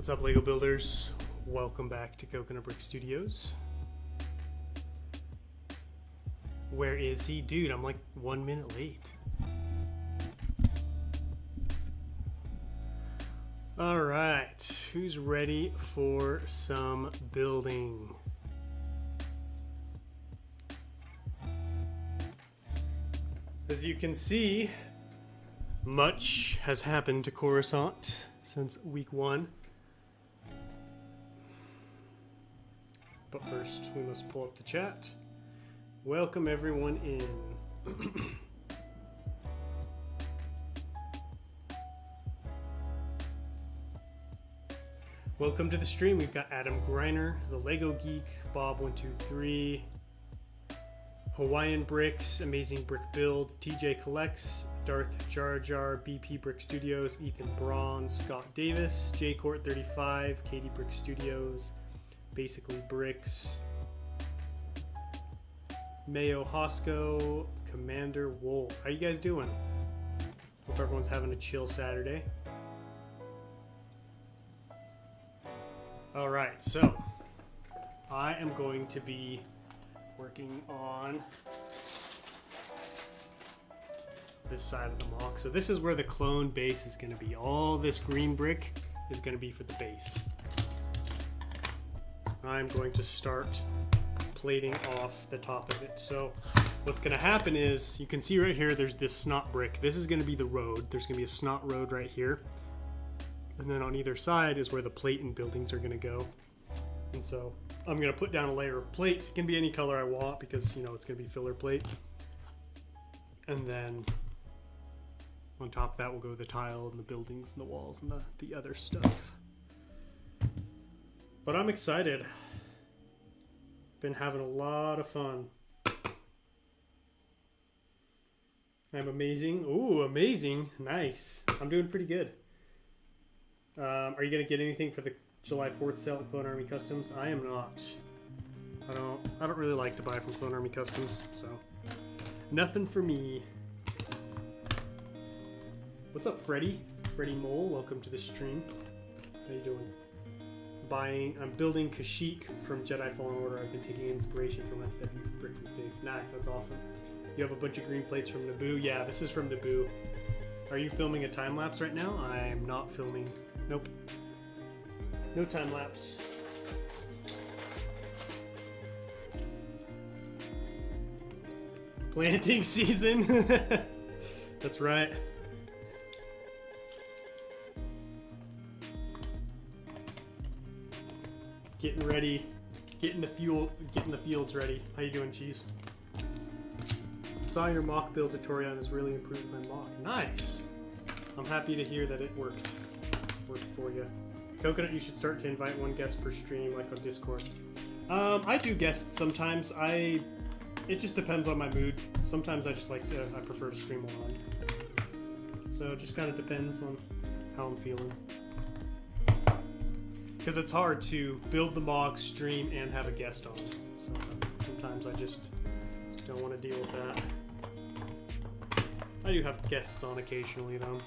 What's up, Lego builders? Welcome back to Coconut Brick Studios. Where is he? Dude, I'm like 1 minute late. Alright, who's ready for some building? As you can see, much has happened to Coruscant since week 1. But first, we must pull up the chat. Welcome everyone in. Welcome to the stream. We've got Adam Greiner, the Lego Geek, Bob123, Hawaiian Bricks, Amazing Brick Build, TJ Collects, Darth Jar Jar, BP Brick Studios, Ethan Braun, Scott Davis, JCourt35, Katie Brick Studios, Basically Bricks, Mayo Hosco, Commander Wolf. How you guys doing? Hope everyone's having a chill Saturday. Alright, so I am going to be working on this side of the mock. So this is where the clone base is going to be. All this green brick is going to be for the base. I'm going to start plating off the top of it. So what's going to happen is, you can see right here, there's this snot brick. This is going to be the road. There's going to be a snot road right here. And then on either side is where the plate and buildings are going to go. And so I'm going to put down a layer of plate. It can be any color I want because, you know, it's going to be filler plate. And then on top of that will go the tile and the buildings and the walls and the other stuff. But I'm excited. Been having a lot of fun. I'm amazing. Ooh, amazing. Nice. I'm doing pretty good. Are you going to get anything for the July 4th sale at Clone Army Customs? I am not. I don't really like to buy from Clone Army Customs, so nothing for me. What's up, Freddy? Freddy Mole, welcome to the stream. How you doing? I'm building Kashyyyk from Jedi Fallen Order. I've been taking inspiration from SW for bricks and figs. Nice, that's awesome. You have a bunch of green plates from Naboo? Yeah, this is from Naboo. Are you filming a time lapse right now? I am not filming. Nope. No time lapse. Planting season. That's right. Getting ready, getting the fields ready. How you doing, Cheese? Saw your mock build tutorial and has really improved my mock. Nice. I'm happy to hear that it worked for you. Coconut, you should start to invite one guest per stream, like on Discord. I do guests sometimes. It just depends on my mood. Sometimes I prefer to stream alone. So it just kind of depends on how I'm feeling. Because it's hard to build the mock, stream, and have a guest on. So sometimes I just don't want to deal with that. I do have guests on occasionally, though.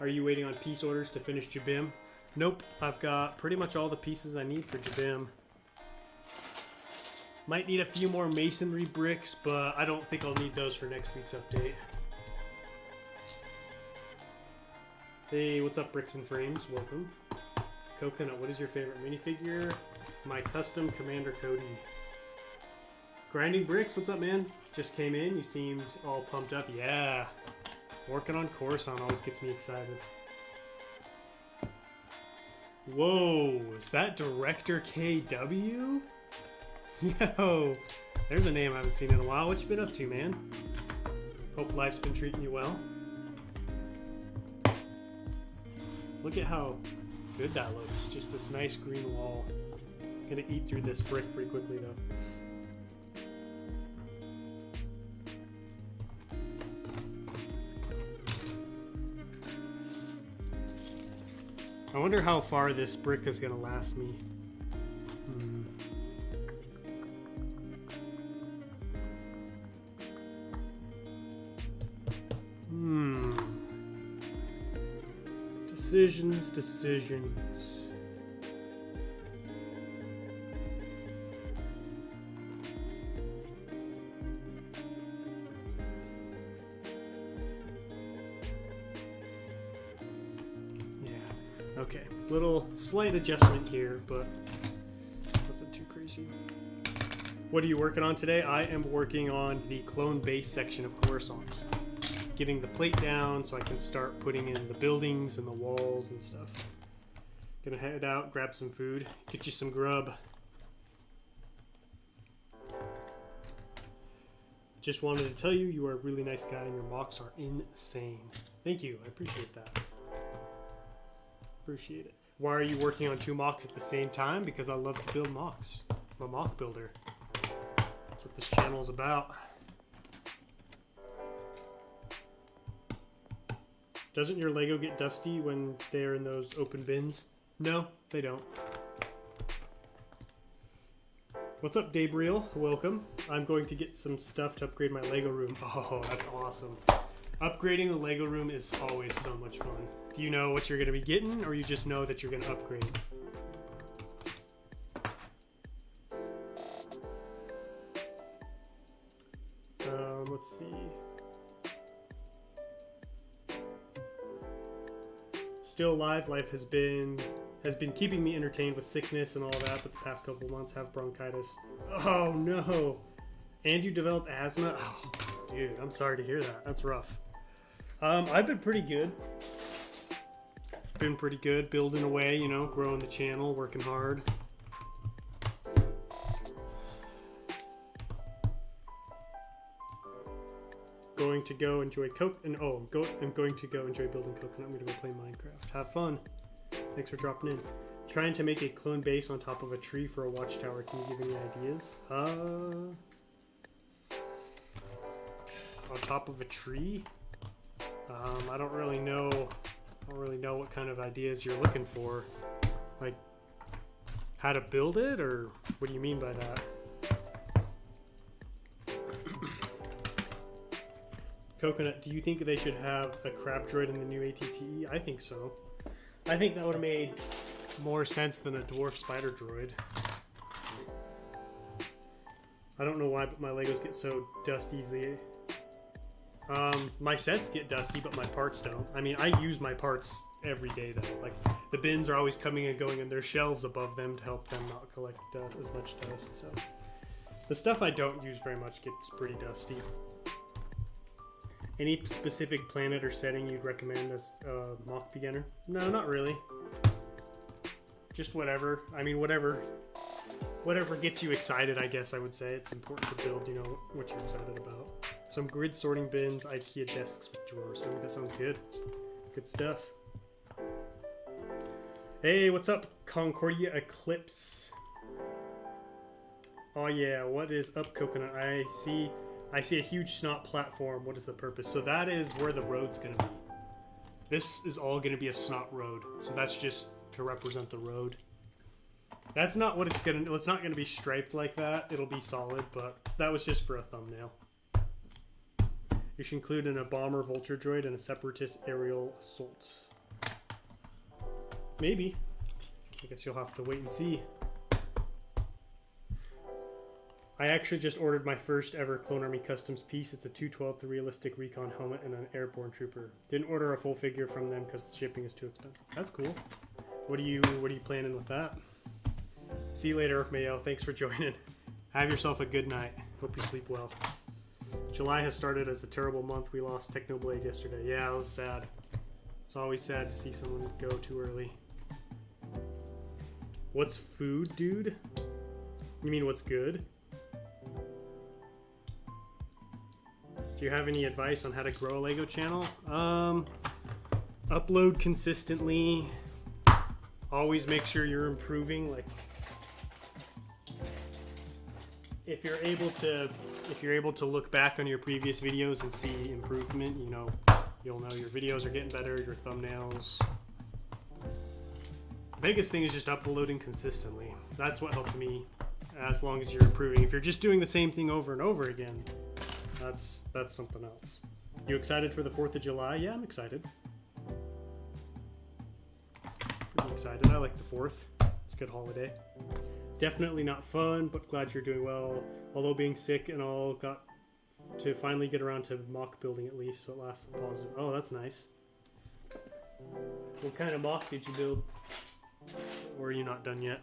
Are you waiting on piece orders to finish Jabim? Nope, I've got pretty much all the pieces I need for Jabim. Might need a few more masonry bricks, but I don't think I'll need those for next week's update. Hey, what's up, Bricks and Frames? Welcome. Coconut, what is your favorite minifigure? My custom Commander Cody. Grinding Bricks, what's up, man? Just came in, you seemed all pumped up. Yeah. Working on Coruscant always gets me excited. Whoa, is that Director KW? Yo, there's a name I haven't seen in a while. What you been up to, man? Hope life's been treating you well. Look at how good that looks. Just this nice green wall. Gonna eat through this brick pretty quickly, though. I wonder how far this brick is gonna last me. Decisions. Yeah, okay. Little slight adjustment here, but nothing too crazy. What are you working on today? I am working on the clone base section of Coruscant. Getting the plate down so I can start putting in the buildings and the walls and stuff. Gonna head out, grab some food, get you some grub. Just wanted to tell you, you are a really nice guy and your mocks are insane. Thank you, I appreciate that. Appreciate it. Why are you working on 2 mocks at the same time? Because I love to build mocks. I'm a mock builder. That's what this channel is about. Doesn't your Lego get dusty when they're in those open bins? No, they don't. What's up, Gabriel? Welcome. I'm going to get some stuff to upgrade my Lego room. Oh, that's awesome. Upgrading the Lego room is always so much fun. Do you know what you're going to be getting, or you just know that you're going to upgrade? Let's see. Still alive. Life has been keeping me entertained with sickness and all that, but the past couple months have bronchitis. Oh no! And you developed asthma? Oh, dude, I'm sorry to hear that. That's rough. I've been pretty good. Been pretty good, building away, you know, growing the channel, working hard. Going to go enjoy I'm going to go enjoy building coconut. I'm going to go play Minecraft. Have fun. Thanks for dropping in. Trying to make a clone base on top of a tree for a watchtower. Can you give any ideas? On top of a tree? I don't really know what kind of ideas you're looking for. Like how to build it, or what do you mean by that? Coconut, do you think they should have a crab droid in the new ATTE? I think so. I think that would have made more sense than a dwarf spider droid. I don't know why, but my Legos get so dusty easily. My sets get dusty, but my parts don't. I mean, I use my parts every day though. Like, the bins are always coming and going, and there's shelves above them to help them not collect as much dust. So the stuff I don't use very much gets pretty dusty. Any specific planet or setting you'd recommend as a mock beginner? No, not really. Just whatever. I mean, whatever gets you excited, I guess I would say. It's important to build, you know, what you're excited about. Some grid sorting bins, IKEA desks with drawers. Oh, that sounds good. Good stuff. Hey, what's up, Concordia Eclipse? Oh yeah, what is up, Coconut? I see a huge snot platform. What is the purpose? So that is where the road's going to be. This is all going to be a snot road. So that's just to represent the road. That's not what it's going to... It's not going to be striped like that. It'll be solid, but that was just for a thumbnail. You should include a bomber vulture droid and a separatist aerial assault. Maybe. I guess you'll have to wait and see. I actually just ordered my first ever Clone Army Customs piece. It's a 212, the realistic recon helmet, and an airborne trooper. Didn't order a full figure from them because the shipping is too expensive. That's cool. What are you planning with that? See you later, Mayo. Thanks for joining. Have yourself a good night. Hope you sleep well. July has started as a terrible month. We lost Technoblade yesterday. Yeah, it was sad. It's always sad to see someone go too early. What's food, dude? You mean what's good? Do you have any advice on how to grow a Lego channel? Upload consistently. Always make sure you're improving. Like, if you're able to look back on your previous videos and see improvement, you know, you'll know your videos are getting better, your thumbnails. The biggest thing is just uploading consistently. That's what helped me, as long as you're improving. If you're just doing the same thing over and over again, that's something else. You excited for the 4th of July? Yeah, I'm excited. I'm excited. I like the 4th. It's a good holiday. Definitely not fun, but glad you're doing well. Although being sick and all, got to finally get around to mock building at least, so it lasts positive. Oh, that's nice. What kind of mock did you build? Or are you not done yet?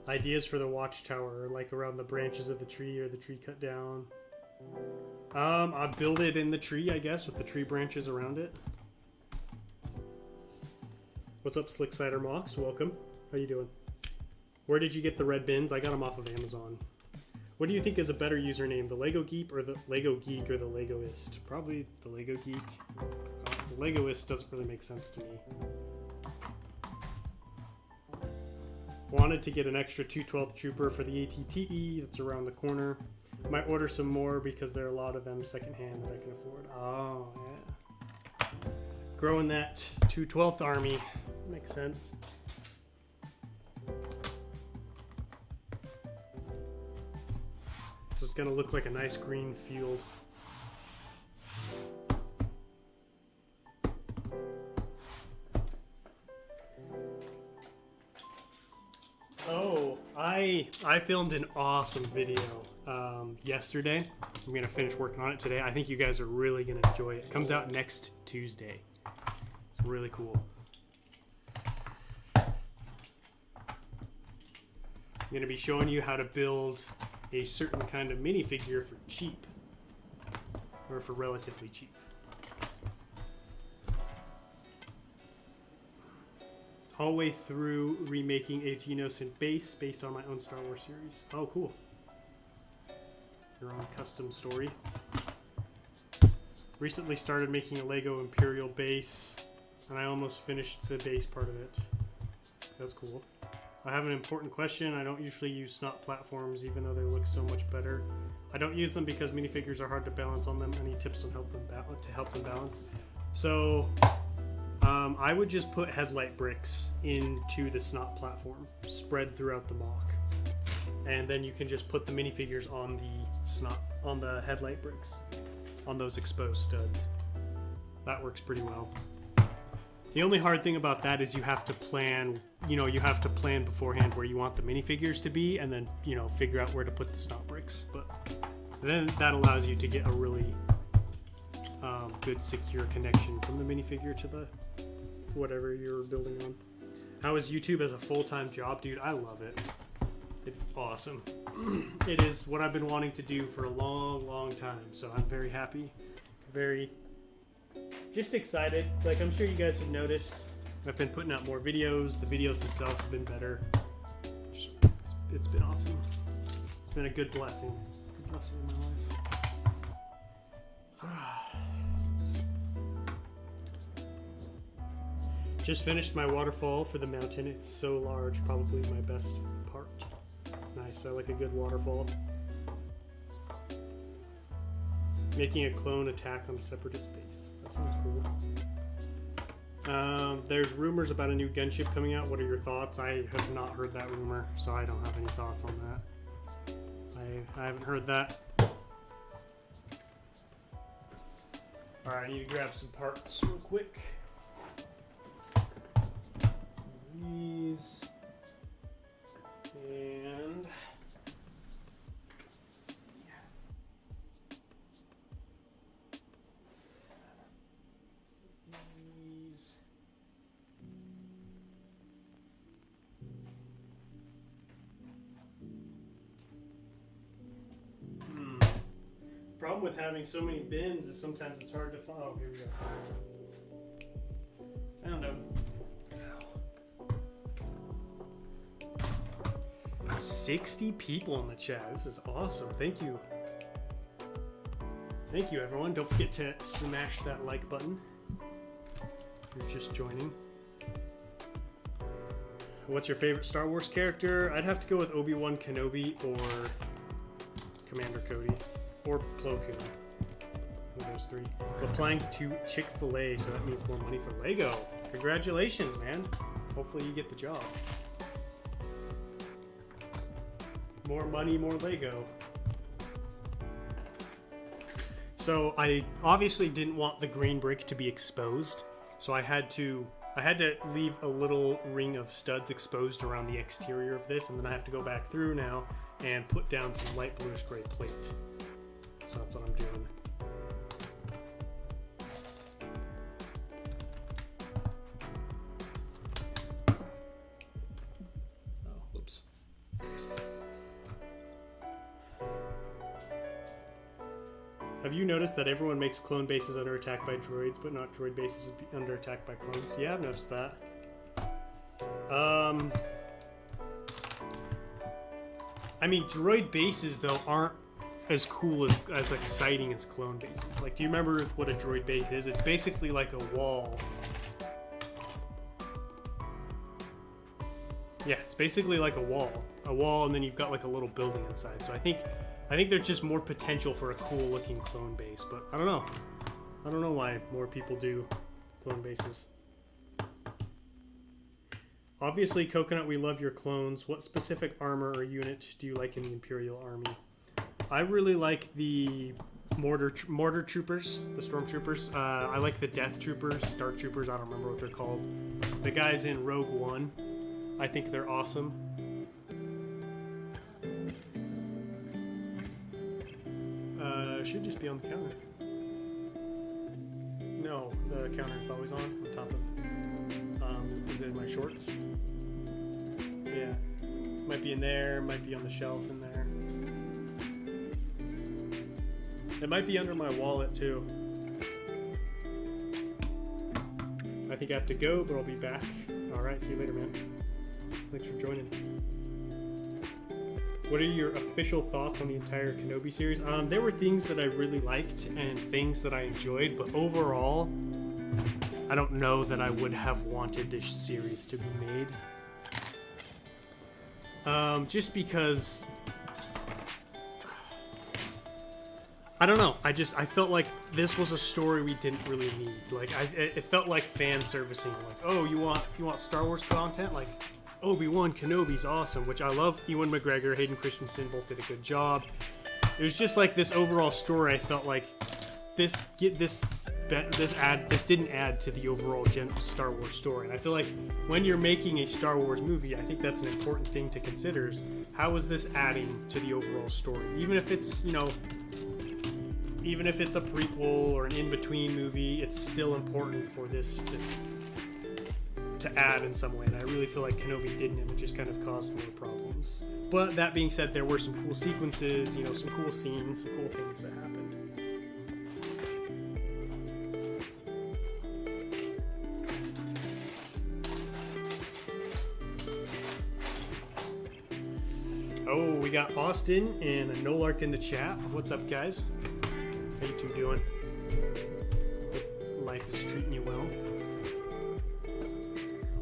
Ideas for the watchtower, like around the branches of the tree or the tree cut down. I build it in the tree, I guess, with the tree branches around it. What's up, Slick Cider Mox? Welcome. How you doing? Where did you get the red bins? I got them off of Amazon. What do you think is a better username, the Lego Geek or the Legoist? Probably the Lego Geek. The Legoist doesn't really make sense to me. Wanted to get an extra 212th Trooper for the ATTE that's around the corner. Might order some more because there are a lot of them secondhand that I can afford. Oh, yeah. Growing that 212th army. Makes sense. This is going to look like a nice green field. Oh, I filmed an awesome video yesterday. I'm going to finish working on it today. I think you guys are really going to enjoy it. It comes out next Tuesday. It's really cool. I'm going to be showing you how to build a certain kind of minifigure for cheap. Or for relatively cheap. Hallway through remaking a Geonosis base based on my own Star Wars series. Oh, cool. Your own custom story. Recently started making a Lego Imperial base, and I almost finished the base part of it. That's cool. I have an important question. I don't usually use snot platforms, even though they look so much better. I don't use them because minifigures are hard to balance on them. Any tips on to help them balance? So, I would just put headlight bricks into the snot platform, spread throughout the mock, and then you can just put the minifigures on the headlight bricks, on those exposed studs. That works pretty well. The only hard thing about that is you have to plan, you have to plan beforehand where you want the minifigures to be, and then, figure out where to put the snot bricks. But then that allows you to get a really good secure connection from the minifigure to the whatever you're building on. How is YouTube as a full-time job? Dude, I love it. It's awesome. It is what I've been wanting to do for a long time, so I'm very happy. Very just excited. Like, I'm sure you guys have noticed, I've been putting out more videos. The videos themselves have been better. It's been awesome. It's been a good blessing. Good blessing in my life. Just finished my waterfall for the mountain. It's so large, probably my best part. Nice, I like a good waterfall. Making a clone attack on a separatist base. That sounds cool. There's rumors about a new gunship coming out. What are your thoughts? I have not heard that rumor, so I don't have any thoughts on that. I haven't heard that. Alright, I need to grab some parts real quick. These. And these. Problem with having so many bins is sometimes it's hard to follow. Here we go. Found them. 60 people in the chat. This is awesome. Thank you. Thank you, everyone. Don't forget to smash that like button if you're just joining. What's your favorite Star Wars character? I'd have to go with Obi-Wan Kenobi or Commander Cody or Plo Koon. One of those three. Applying to Chick-fil-A, so that means more money for Lego. Congratulations, man. Hopefully you get the job. More money, more Lego. So I obviously didn't want the green brick to be exposed, so I had to I had to leave a little ring of studs exposed around the exterior of this, and then I have to go back through now and put down some light bluish gray plate. So that's what I'm doing. Oh, whoops. Have you noticed that everyone makes clone bases under attack by droids, but not droid bases under attack by clones? Yeah, I've noticed that. I mean, droid bases, though, aren't as cool as exciting as clone bases. Like, do you remember what a droid base is? It's basically like a wall. Yeah, it's basically like a wall. A wall, and then you've got like a little building inside. So I think there's just more potential for a cool looking clone base, but I don't know. I don't know why more people do clone bases. Obviously, Coconut, we love your clones. What specific armor or unit do you like in the Imperial Army? I really like the mortar troopers, the stormtroopers. I like the death troopers, dark troopers, I don't remember what they're called. The guys in Rogue One, I think they're awesome. Should just be on the counter. No, the counter is always on top of. Is it in my shorts? Yeah, might be in there. Might be on the shelf in there. It might be under my wallet too. I think I have to go, but I'll be back. All right, see you later, man. Thanks for joining. What are your official thoughts on the entire Kenobi series? There were things that I really liked and things that I enjoyed, but overall, I don't know that I would have wanted this series to be made. Just because, I don't know. I felt like this was a story we didn't really need. Like, it felt like fan servicing. Like, oh, you want Star Wars content? Like, Obi-Wan Kenobi's awesome, which I love. Ewan McGregor, Hayden Christensen both did a good job. It was just like this overall story. I felt like this didn't add to the overall Star Wars story. And I feel like when you're making a Star Wars movie, I think that's an important thing to consider is how is this adding to the overall story? Even if it's, even if it's a prequel or an in-between movie, it's still important for this to add in some way, and I really feel like Kenobi didn't, and it just kind of caused more problems. But that being said, there were some cool sequences, some cool scenes, some cool things that happened. Oh, we got Austin and a Nolark in the chat. What's up, guys? How you two doing? Hope life is treating you well.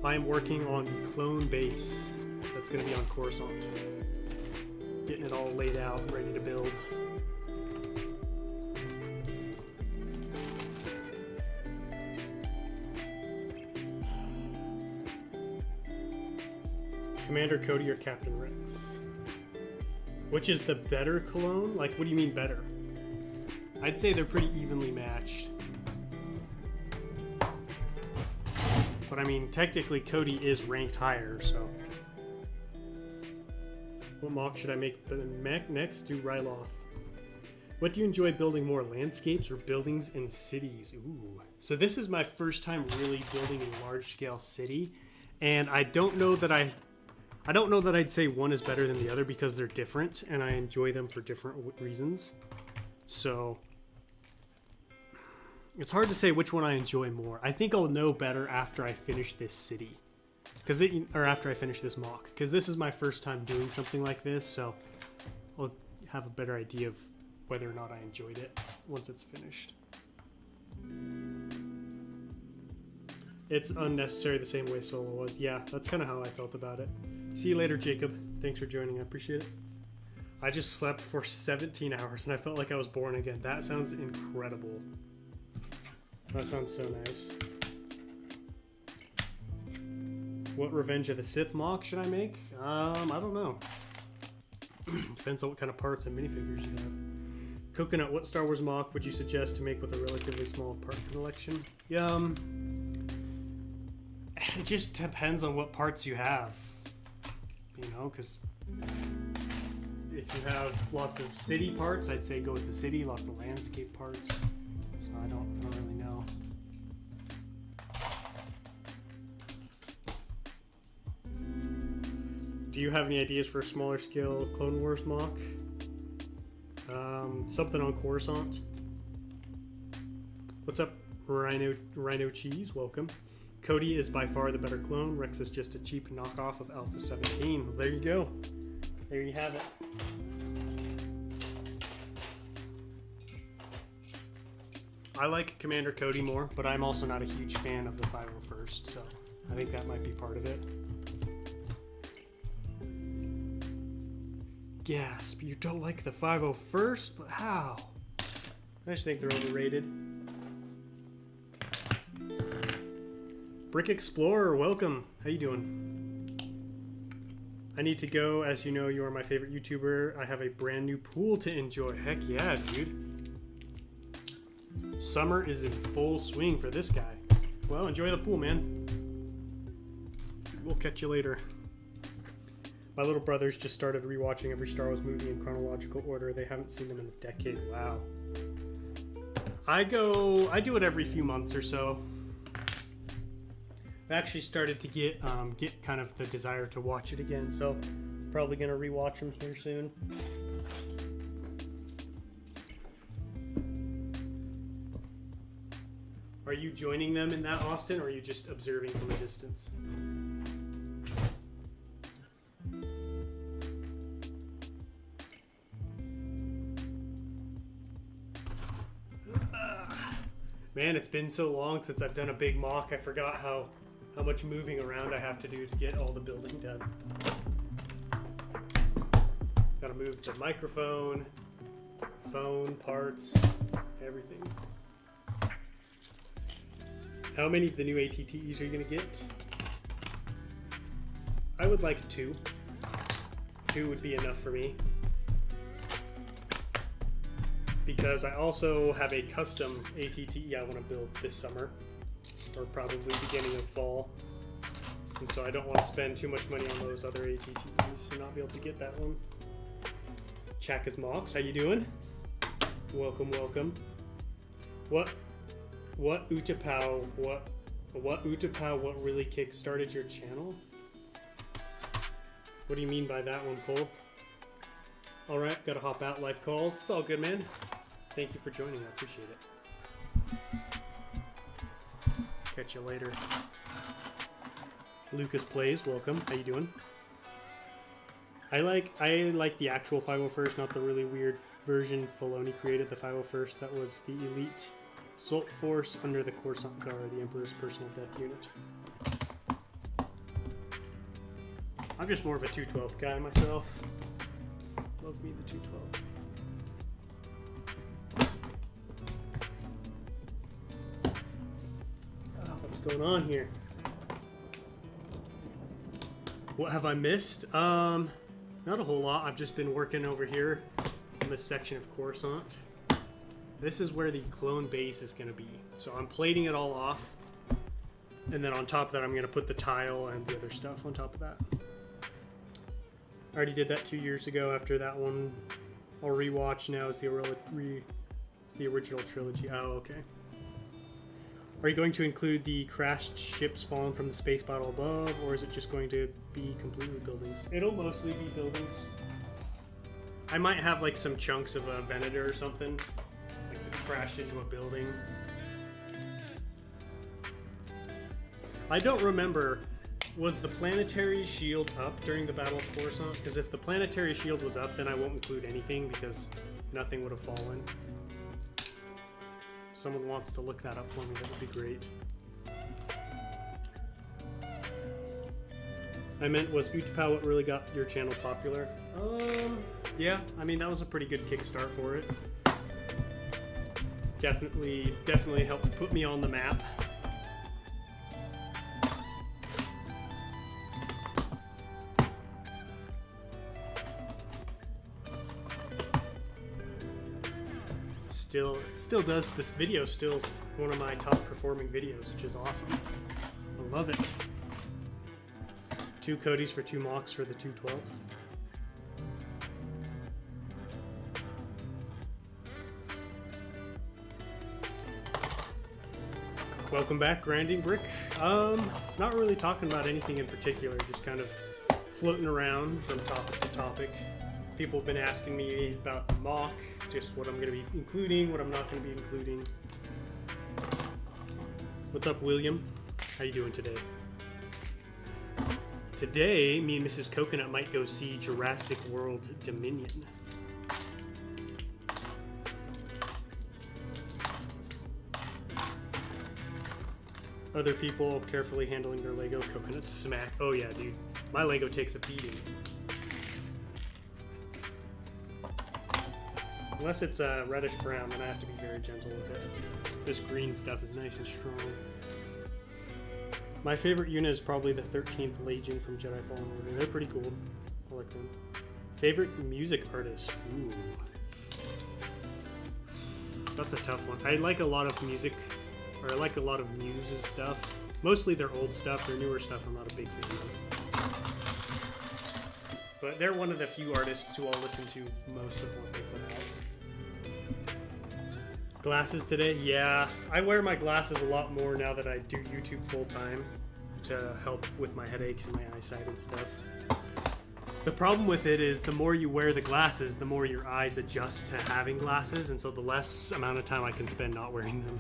I am working on the clone base that's going to be on Coruscant. Getting it all laid out, ready to build. Commander Cody or Captain Rex? Which is the better clone? Like, what do you mean better? I'd say they're pretty evenly matched. But I mean, technically Cody is ranked higher, so. What mock should I make next? Do Ryloth. What do you enjoy building more, landscapes or buildings in cities? Ooh. So this is my first time really building a large-scale city, and I don't know that I'd say one is better than the other because they're different, and I enjoy them for different reasons. So it's hard to say which one I enjoy more. I think I'll know better after I finish this city, or after I finish this mock, because this is my first time doing something like this, so I'll have a better idea of whether or not I enjoyed it once it's finished. It's unnecessary the same way Solo was. Yeah, that's kind of how I felt about it. See you later, Jacob. Thanks for joining. I appreciate it. I just slept for 17 hours and I felt like I was born again. That sounds incredible. That sounds so nice. What Revenge of the Sith mock should I make? I don't know. Depends on what kind of parts and minifigures you have. Coconut, what Star Wars mock would you suggest to make with a relatively small part collection? It just depends on what parts you have, you know, because if you have lots of city parts, I'd say go with the city. Lots of landscape parts, so I don't really know. Do you have any ideas for a smaller scale Clone Wars mock? Something on Coruscant. What's up, Rhino Cheese? Welcome. Cody is by far the better clone. Rex is just a cheap knockoff of Alpha 17. Well, there you go. There you have it. I like Commander Cody more, but I'm also not a huge fan of the 501st, so I think that might be part of it. Gasp, you don't like the 501st? But how? I just think they're overrated. Brick Explorer, welcome. How you doing? I need to go. As you know, you are my favorite YouTuber. I have a brand new pool to enjoy. Heck yeah, dude. Summer is in full swing for this guy. Well, enjoy the pool, man. We'll catch you later. My little brothers just started rewatching every Star Wars movie in chronological order. They haven't seen them in a decade. Wow. I do it every few months or so. I actually started to get kind of the desire to watch it again, so probably gonna rewatch them here soon. Are you joining them in that, Austin, or are you just observing from a distance? Man, it's been so long since I've done a big mock, I forgot how much moving around I have to do to get all the building done. Gotta move the microphone, phone, parts, everything. How many of the new ATTEs are you gonna get? I would like 2. 2 would be enough for me. Because I also have a custom ATTE I want to build this summer, or probably beginning of fall, and so I don't want to spend too much money on those other ATTEs and not be able to get that one. Chaka's Mox, how you doing? Welcome, welcome. What Utapau? What Utapau? What really kickstarted your channel? What do you mean by that one, Cole? All right, gotta hop out. Life calls. It's all good, man. Thank you for joining. I appreciate it. Catch you later. Lucas Plays, welcome. How you doing? I like the actual 501st, not the really weird version Filoni created. The 501st that was the elite assault force under the Coruscant Guard, the Emperor's personal death unit. I'm just more of a 212 guy myself. Love me the 212. What's going on here? What have I missed? Not a whole lot. I've just been working over here in this section of Coruscant. This is where the clone base is going to be. So I'm plating it all off. And then on top of that, I'm going to put the tile and the other stuff on top of that. I already did that 2 years ago. After that one, I'll rewatch. Now is the original trilogy. Oh, okay. Are you going to include the crashed ships fallen from the space battle above, or is it just going to be completely buildings? It'll mostly be buildings. I might have like some chunks of a Venator or something, like it crashed into a building. I don't remember. Was the planetary shield up during the Battle of Coruscant? Because if the planetary shield was up, then I won't include anything because nothing would have fallen. If someone wants to look that up for me, that would be great. I meant, was Utapau what really got your channel popular? Yeah, I mean, that was a pretty good kickstart for it. Definitely helped put me on the map. Still does. This video still is one of my top performing videos, which is awesome. I love it. 2 Codys for 2 mocks for the 212. Welcome back, Grinding Brick. Not really talking about anything in particular, just kind of floating around from topic to topic. People have been asking me about the mock, just what I'm going to be including, what I'm not going to be including. What's up, William? How you doing today? Today, me and Mrs. Coconut might go see Jurassic World Dominion. Other people carefully handling their Lego. Coconut smack. Oh yeah, dude. My Lego takes a beating. Unless it's reddish brown, then I have to be very gentle with it. This green stuff is nice and strong. My favorite unit is probably the 13th Legion from Jedi Fallen Order. They're pretty cool. I like them. Favorite music artist? Ooh. That's a tough one. I like a lot of music, or I like a lot of Muse's stuff. Mostly their old stuff. Their newer stuff I'm not a big fan of. But they're one of the few artists who I'll listen to most of what they put out. Glasses today? Yeah, I wear my glasses a lot more now that I do YouTube full time to help with my headaches and my eyesight and stuff. The problem with it is the more you wear the glasses, the more your eyes adjust to having glasses, and so the less amount of time I can spend not wearing them.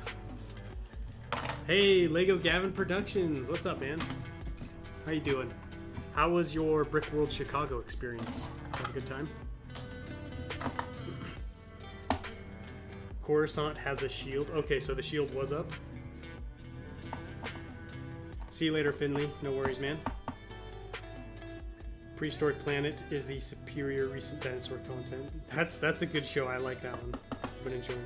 Hey, Lego Gavin Productions, what's up, man? How you doing? How was your Brick World Chicago experience? Have a good time? Coruscant has a shield. Okay, so the shield was up. See you later, Finley. No worries, man. Prehistoric Planet is the superior recent dinosaur content. That's a good show. I like that one. I've been enjoying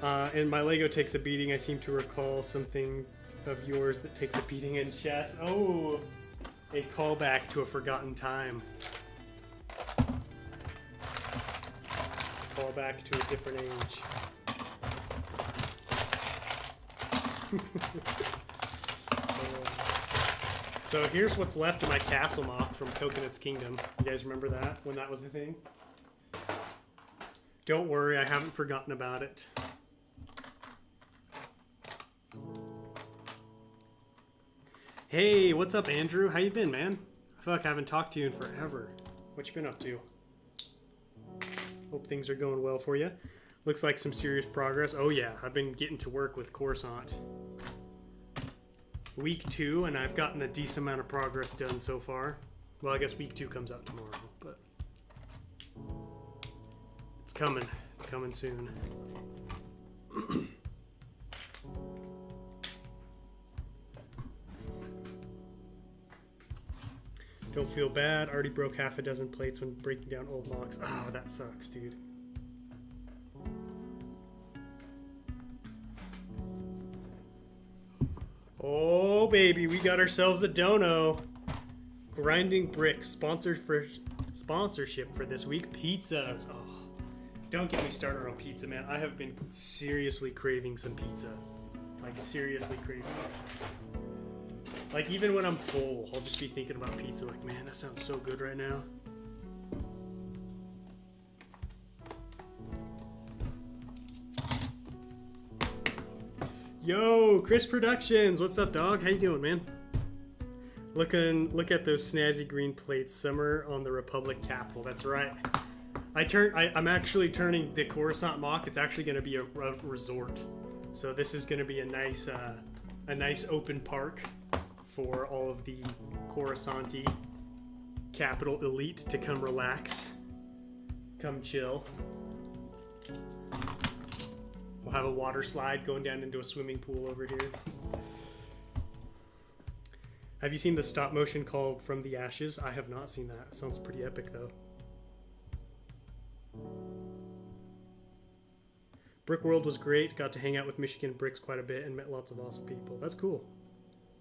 that. And my Lego takes a beating. I seem to recall something of yours that takes a beating in chess. Oh, a callback to a forgotten time. Callback to a different age. So here's what's left of my castle mock from Coconut's Kingdom. You guys remember that, when that was the thing? Don't worry, I haven't forgotten about it. Hey, what's up, Andrew? How you been, man? I feel like I haven't talked to you in forever. What you been up to? Hope things are going well for you. Looks like some serious progress. Oh yeah, I've been getting to work with Coruscant. Week 2, and I've gotten a decent amount of progress done so far. Well, I guess week 2 comes out tomorrow, but it's coming. It's coming soon. Don't feel bad. Already broke half a dozen plates when breaking down old mocks. Oh, that sucks, dude. Oh, baby, we got ourselves a dono. Grinding Bricks, sponsorship for this week. Pizzas. Oh, don't get me started on pizza, man. I have been seriously craving some pizza. Like, seriously craving it. Like, even when I'm full, I'll just be thinking about pizza. Like, man, that sounds so good right now. Yo, Chris Productions. What's up, dog? How you doing, man? Look at those snazzy green plates. Summer on the Republic Capitol. That's right. I'm actually turning the Coruscant mock. It's actually going to be a resort. So this is going to be a nice open park for all of the Coruscanti Capital elite to come relax, come chill. We'll have a water slide going down into a swimming pool over here. Have you seen the stop motion called From the Ashes? I have not seen that. It sounds pretty epic though. Brick World was great. Got to hang out with Michigan Bricks quite a bit and met lots of awesome people. That's cool.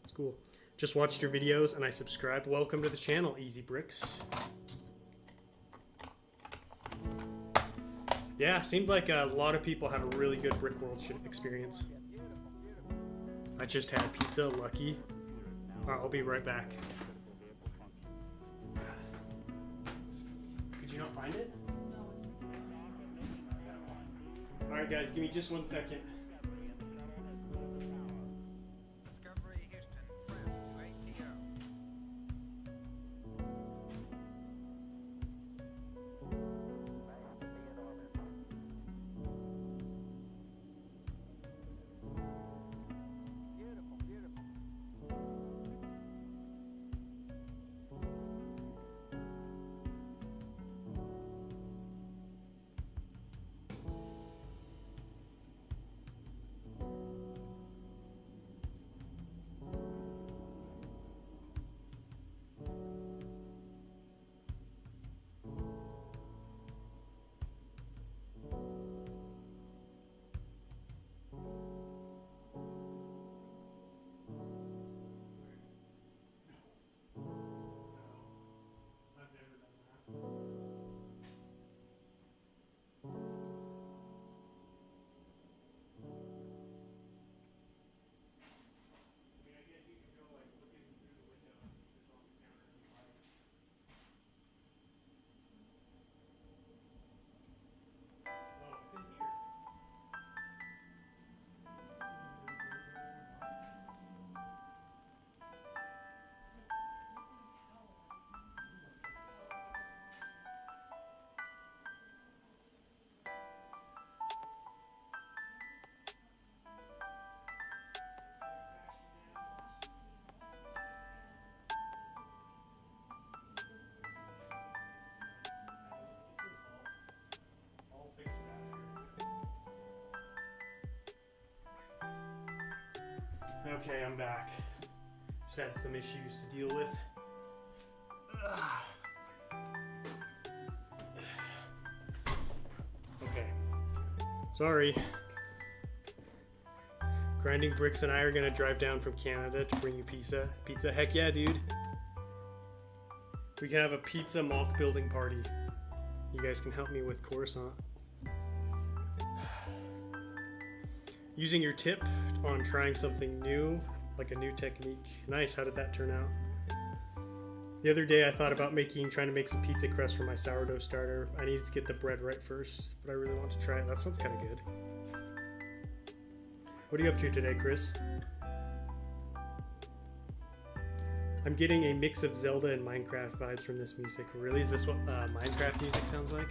That's cool. Just watched your videos and I subscribed. Welcome to the channel, Easy Bricks. Yeah, seemed like a lot of people had a really good Brick World experience. I just had pizza, lucky. Alright, I'll be right back. Could you not find it? Alright guys, give me just 1 second. Okay, I'm back. Just had some issues to deal with. Okay. Sorry. Grinding Bricks and I are gonna drive down from Canada to bring you pizza. Pizza? Heck yeah, dude. We can have a pizza mock building party. You guys can help me with Coruscant. Using your tip on trying something new, like a new technique. Nice, how did that turn out? The other day I thought about trying to make some pizza crust for my sourdough starter. I needed to get the bread right first, but I really want to try it. That sounds kind of good. What are you up to today, Chris? I'm getting a mix of Zelda and Minecraft vibes from this music. Really? Is this what Minecraft music sounds like?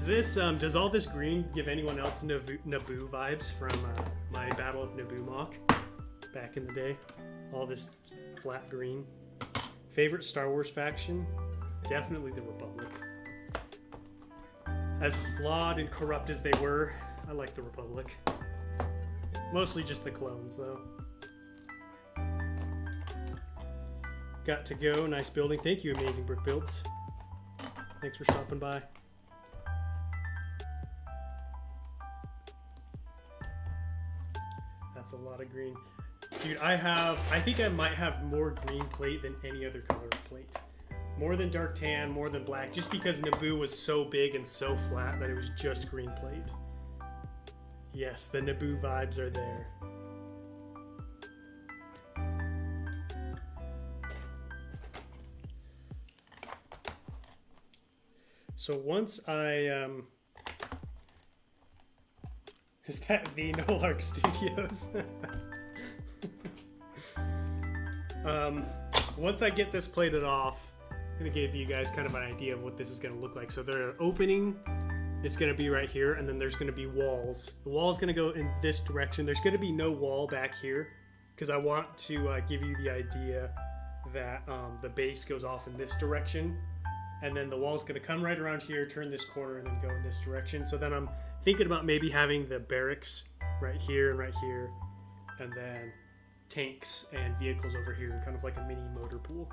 Does all this green give anyone else Naboo vibes from my Battle of Naboo mock back in the day? All this flat green. Favorite Star Wars faction? Definitely the Republic. As flawed and corrupt as they were, I like the Republic. Mostly just the clones, though. Got to go. Nice building. Thank you, Amazing Brick Builds. Thanks for stopping by. A lot of green. Dude, I think I might have more green plate than any other color plate. More than dark tan, more than black, just because Naboo was so big and so flat that it was just green plate. Yes, the Naboo vibes are there. So once I is that the No Lark Studios? Once I get this plated off, I'm gonna give you guys kind of an idea of what this is gonna look like. So the opening is gonna be right here, and then there's gonna be walls. The wall is gonna go in this direction. There's gonna be no wall back here, because I want to give you the idea that the base goes off in this direction, and then the wall's gonna come right around here, turn this corner, and then go in this direction. So then I'm thinking about maybe having the barracks right here, and then tanks and vehicles over here, and kind of like a mini motor pool.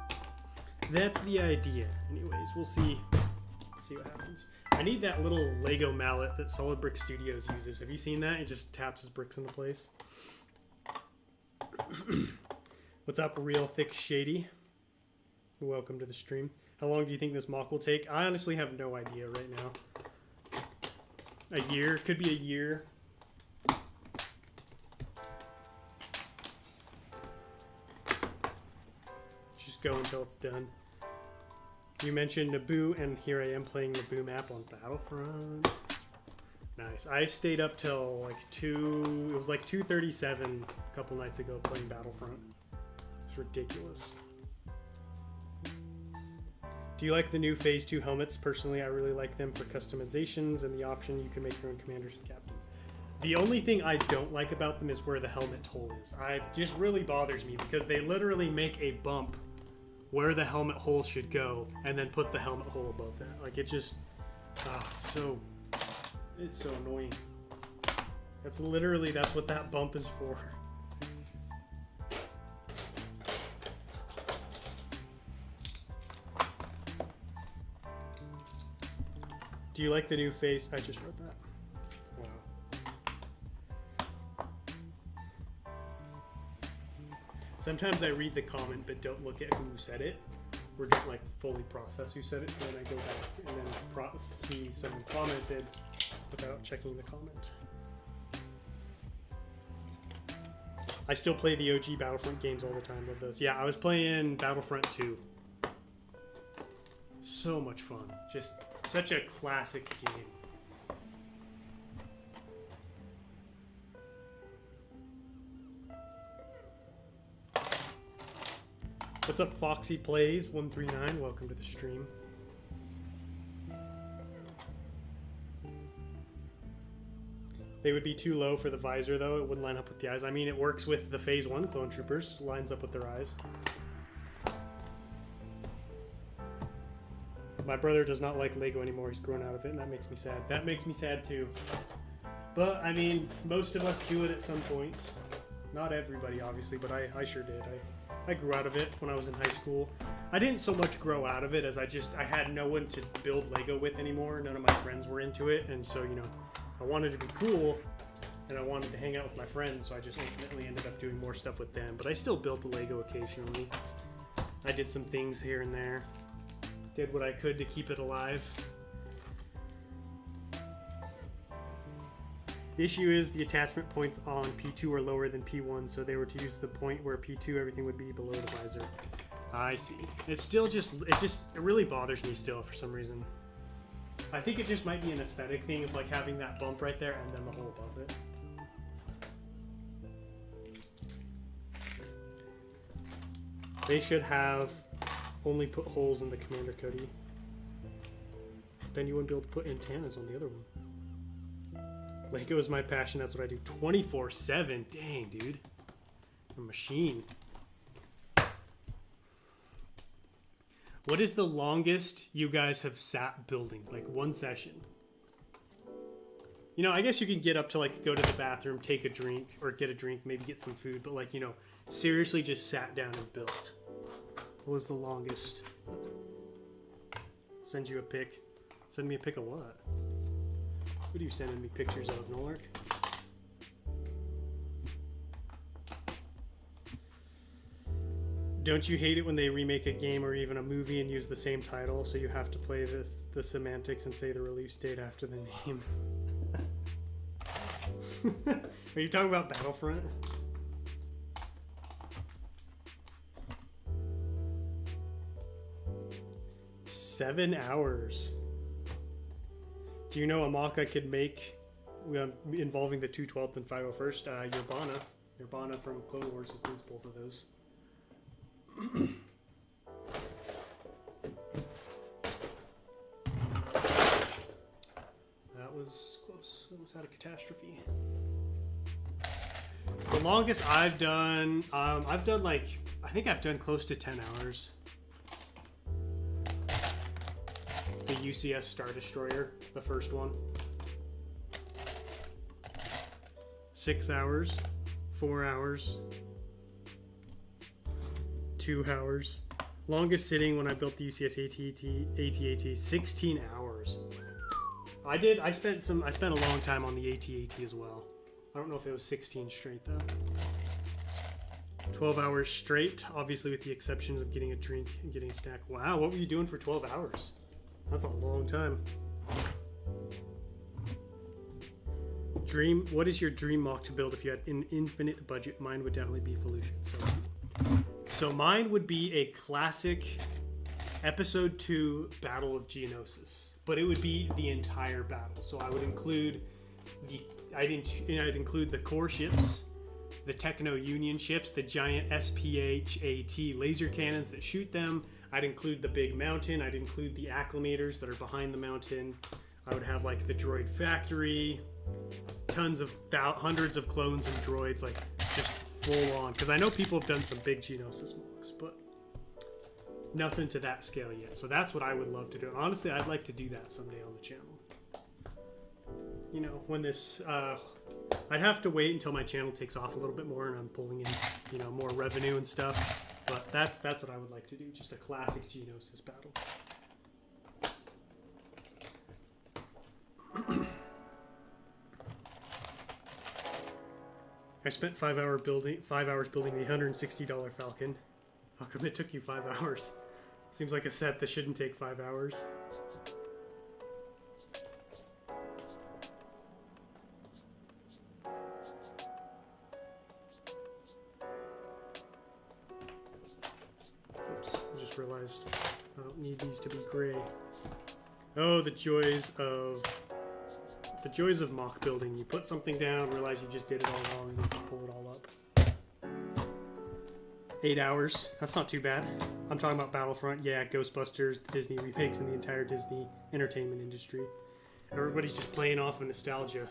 That's the idea. Anyways, we'll see what happens. I need that little Lego mallet that Solid Brick Studios uses. Have you seen that? It just taps his bricks into place. What's up, Real Thick Shady? Welcome to the stream. How long do you think this mock will take? I honestly have no idea right now. A year, could be a year. Just go until it's done. You mentioned Naboo, and here I am playing Naboo map on Battlefront. Nice. I stayed up till like it was like 2:37 a couple nights ago playing Battlefront. It's ridiculous. Do you like the new Phase 2 helmets? Personally, I really like them for customizations and the option you can make your own commanders and captains. The only thing I don't like about them is where the helmet hole is. It just really bothers me because they literally make a bump where the helmet hole should go and then put the helmet hole above that. Like, it just... it's so annoying. That's what that bump is for. Do you like the new face? I just read that. Wow. Sometimes I read the comment but don't look at who said it. Or just like fully process who said it, so then I go back and then see someone commented without checking the comment. I still play the OG Battlefront games all the time. Love those. Yeah, I was playing Battlefront 2. So much fun. Just such a classic game. What's up, Foxy Plays 139? Welcome to the stream. They would be too low for the visor, though. It wouldn't line up with the eyes. I mean, it works with the Phase 1 clone troopers. Lines up with their eyes. My brother does not like Lego anymore. He's grown out of it, and that makes me sad. That makes me sad, too. But, I mean, most of us do it at some point. Not everybody, obviously, but I sure did. I grew out of it when I was in high school. I didn't so much grow out of it as I had no one to build Lego with anymore. None of my friends were into it, and so, you know, I wanted to be cool, and I wanted to hang out with my friends, so I just ultimately ended up doing more stuff with them. But I still built a Lego occasionally. I did some things here and there. Did what I could to keep it alive. The issue is the attachment points on P2 are lower than P1, so they were to use the point where P2 everything would be below the visor. I see. It's still it really bothers me still for some reason. I think it just might be an aesthetic thing of like having that bump right there and then the hole above it. They should have only put holes in the commander Cody. Then you wouldn't be able to put antennas on the other one. Lego is my passion, that's what I do 24/7. Dang, dude. I'm a machine. What is the longest you guys have sat building? Like one session? You know, I guess you can get up to like go to the bathroom, take a drink, or get a drink, maybe get some food, but like, you know, seriously just sat down and built. What was the longest? Send you a pic. Send me a pic of what? What are you sending me pictures of, Nolark? Don't you hate it when they remake a game or even a movie and use the same title, so you have to play the semantics and say the release date after the name? Are you talking about Battlefront? Seven hours. Do you know a Maka could make involving the 212th and 501st? Urbana from Clone Wars includes both of those. That was close. Almost had a catastrophe. The longest I've done like, I think I've done close to 10 hours. The UCS Star Destroyer, the first one. 6 hours, 4 hours, 2 hours. Longest sitting when I built the UCS AT-AT, 16 hours. I spent a long time on the AT-AT as well. I don't know if it was 16 straight though. 12 hours straight, obviously with the exceptions of getting a drink and getting a snack. Wow, what were you doing for 12 hours? That's a long time. What is your dream mock to build if you had an infinite budget? Mine would definitely be Felucian. So mine would be a classic Episode 2 Battle of Geonosis, but it would be the entire battle. So I would include I'd include the core ships, the Techno Union ships, the giant SPHAT laser cannons that shoot them. I'd include the big mountain. I'd include the acclimators that are behind the mountain. I would have like the droid factory, tons of hundreds of clones and droids, like just full on. Because I know people have done some big Geonosis mocks, but nothing to that scale yet. So that's what I would love to do. And honestly, I'd like to do that someday on the channel. You know, when this, I'd have to wait until my channel takes off a little bit more and I'm pulling in, you know, more revenue and stuff. But that's what I would like to do. Just a classic Geonosis battle. I spent 5 hours building the $160 Falcon. How come it took you 5 hours? Seems like a set that shouldn't take 5 hours. Oops, I just realized I don't need these to be gray. Oh, the joys of mock building. You put something down, realize you just did it all wrong, and you have to pull it all up. 8 hours. That's not too bad. I'm talking about Battlefront. Yeah, Ghostbusters, the Disney remakes, and the entire Disney entertainment industry. Everybody's just playing off of nostalgia.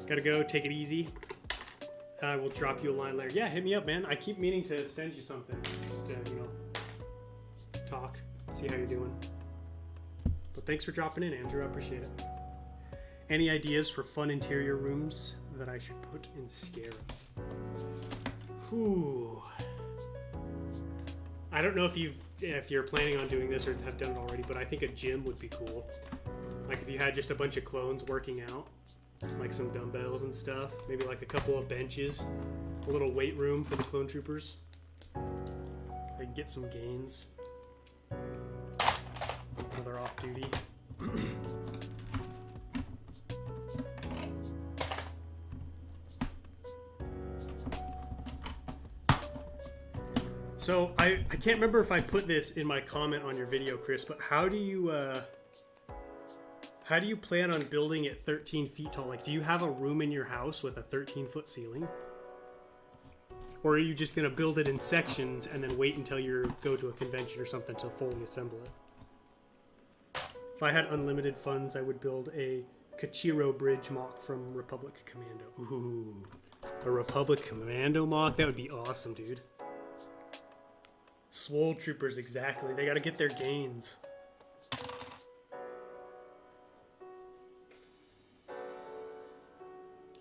Gotta go. Take it easy. I will drop you a line later. Yeah, hit me up, man. I keep meaning to send you something. Just to, you know, talk, see how you're doing. But thanks for dropping in, Andrew. I appreciate it. Any ideas for fun interior rooms that I should put in Scarab? Whew. I don't know if you're planning on doing this or have done it already, but I think a gym would be cool. Like if you had just a bunch of clones working out, like some dumbbells and stuff, maybe like a couple of benches, a little weight room for the clone troopers. I can get some gains while they're off duty. So I can't remember if I put this in my comment on your video, Chris, but how do you plan on building it 13 feet tall? Like, do you have a room in your house with a 13-foot ceiling? Or are you just going to build it in sections and then wait until you go to a convention or something to fully assemble it? If I had unlimited funds, I would build a Kachiro Bridge mock from Republic Commando. Ooh, a Republic Commando mock? That would be awesome, dude. Swole Troopers, exactly. They got to get their gains.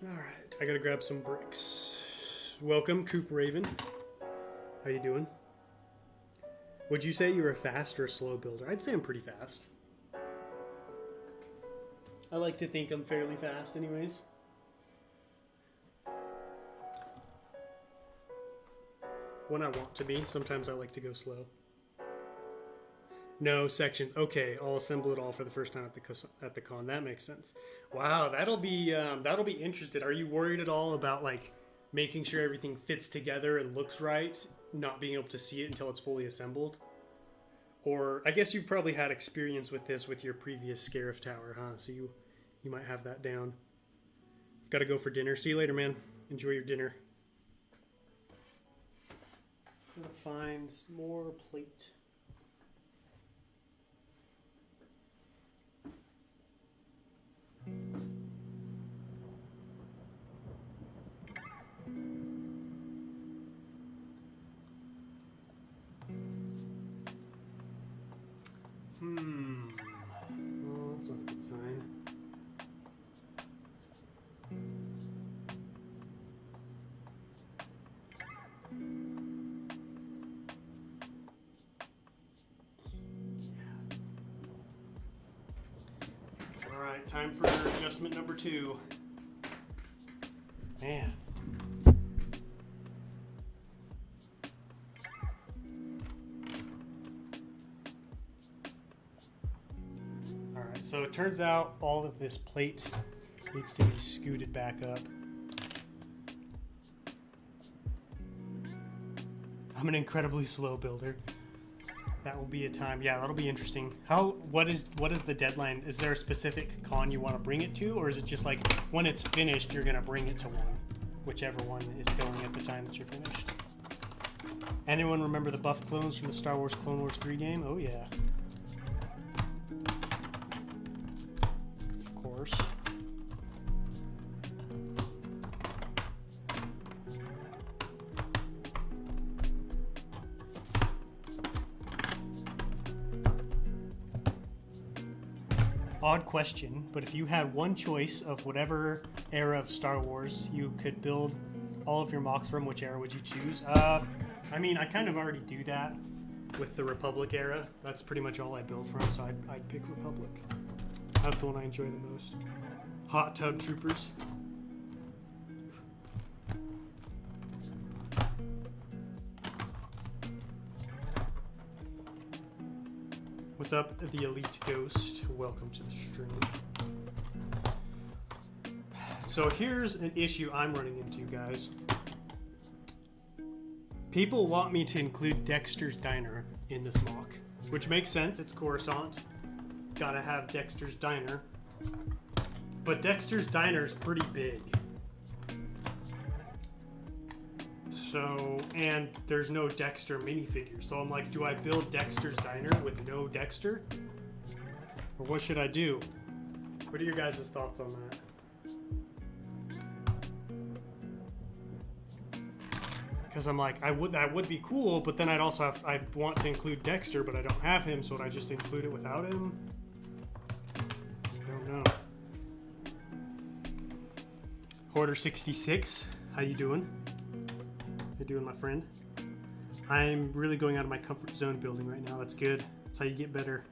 Alright, I gotta grab some bricks. Welcome, Coop Raven. How you doing? Would you say you're a fast or a slow builder? I'd say I'm pretty fast. I like to think I'm fairly fast anyways. When I want to be. Sometimes I like to go slow. No sections. Okay, I'll assemble it all for the first time at the con. That makes sense. Wow, that'll be interesting. Are you worried at all about like making sure everything fits together and looks right, not being able to see it until it's fully assembled? Or I guess you've probably had experience with this with your previous Scarif Tower, huh? So you might have that down. I've got to go for dinner. See you later, man. Enjoy your dinner. I'm gonna find some more plate. Oh, that's not a good sign. All right, time for adjustment number 2. Man. So it turns out all of this plate needs to be scooted back up. I'm an incredibly slow builder. That will be a time. Yeah, that'll be interesting. What is the deadline? Is there a specific con you want to bring it to, or is it just like when it's finished, you're gonna bring it to one, whichever one is going at the time that you're finished? Anyone remember the buff clones from the Star Wars Clone Wars 3 game? Oh yeah. Of course. Odd question, but if you had one choice of whatever era of Star Wars you could build all of your mocks from, which era would you choose? I mean, I kind of already do that with the Republic era. That's pretty much all I build from, so I'd pick Republic. That's the one I enjoy the most. Hot Tub Troopers. What's up, the Elite Ghost? Welcome to the stream. So here's an issue I'm running into, guys. People want me to include Dexter's Diner in this mock, which makes sense. It's Coruscant. Gotta have Dexter's Diner. But Dexter's Diner is pretty big. So, and there's no Dexter minifigure. So I'm like, do I build Dexter's Diner with no Dexter? Or what should I do? What are your guys' thoughts on that? Because I'm like, that would be cool, but then I'd want to include Dexter, but I don't have him, so would I just include it without him? I don't know. Hoarder 66, how you doing? How you doing, my friend? I'm really going out of my comfort zone building right now. That's good. That's how you get better.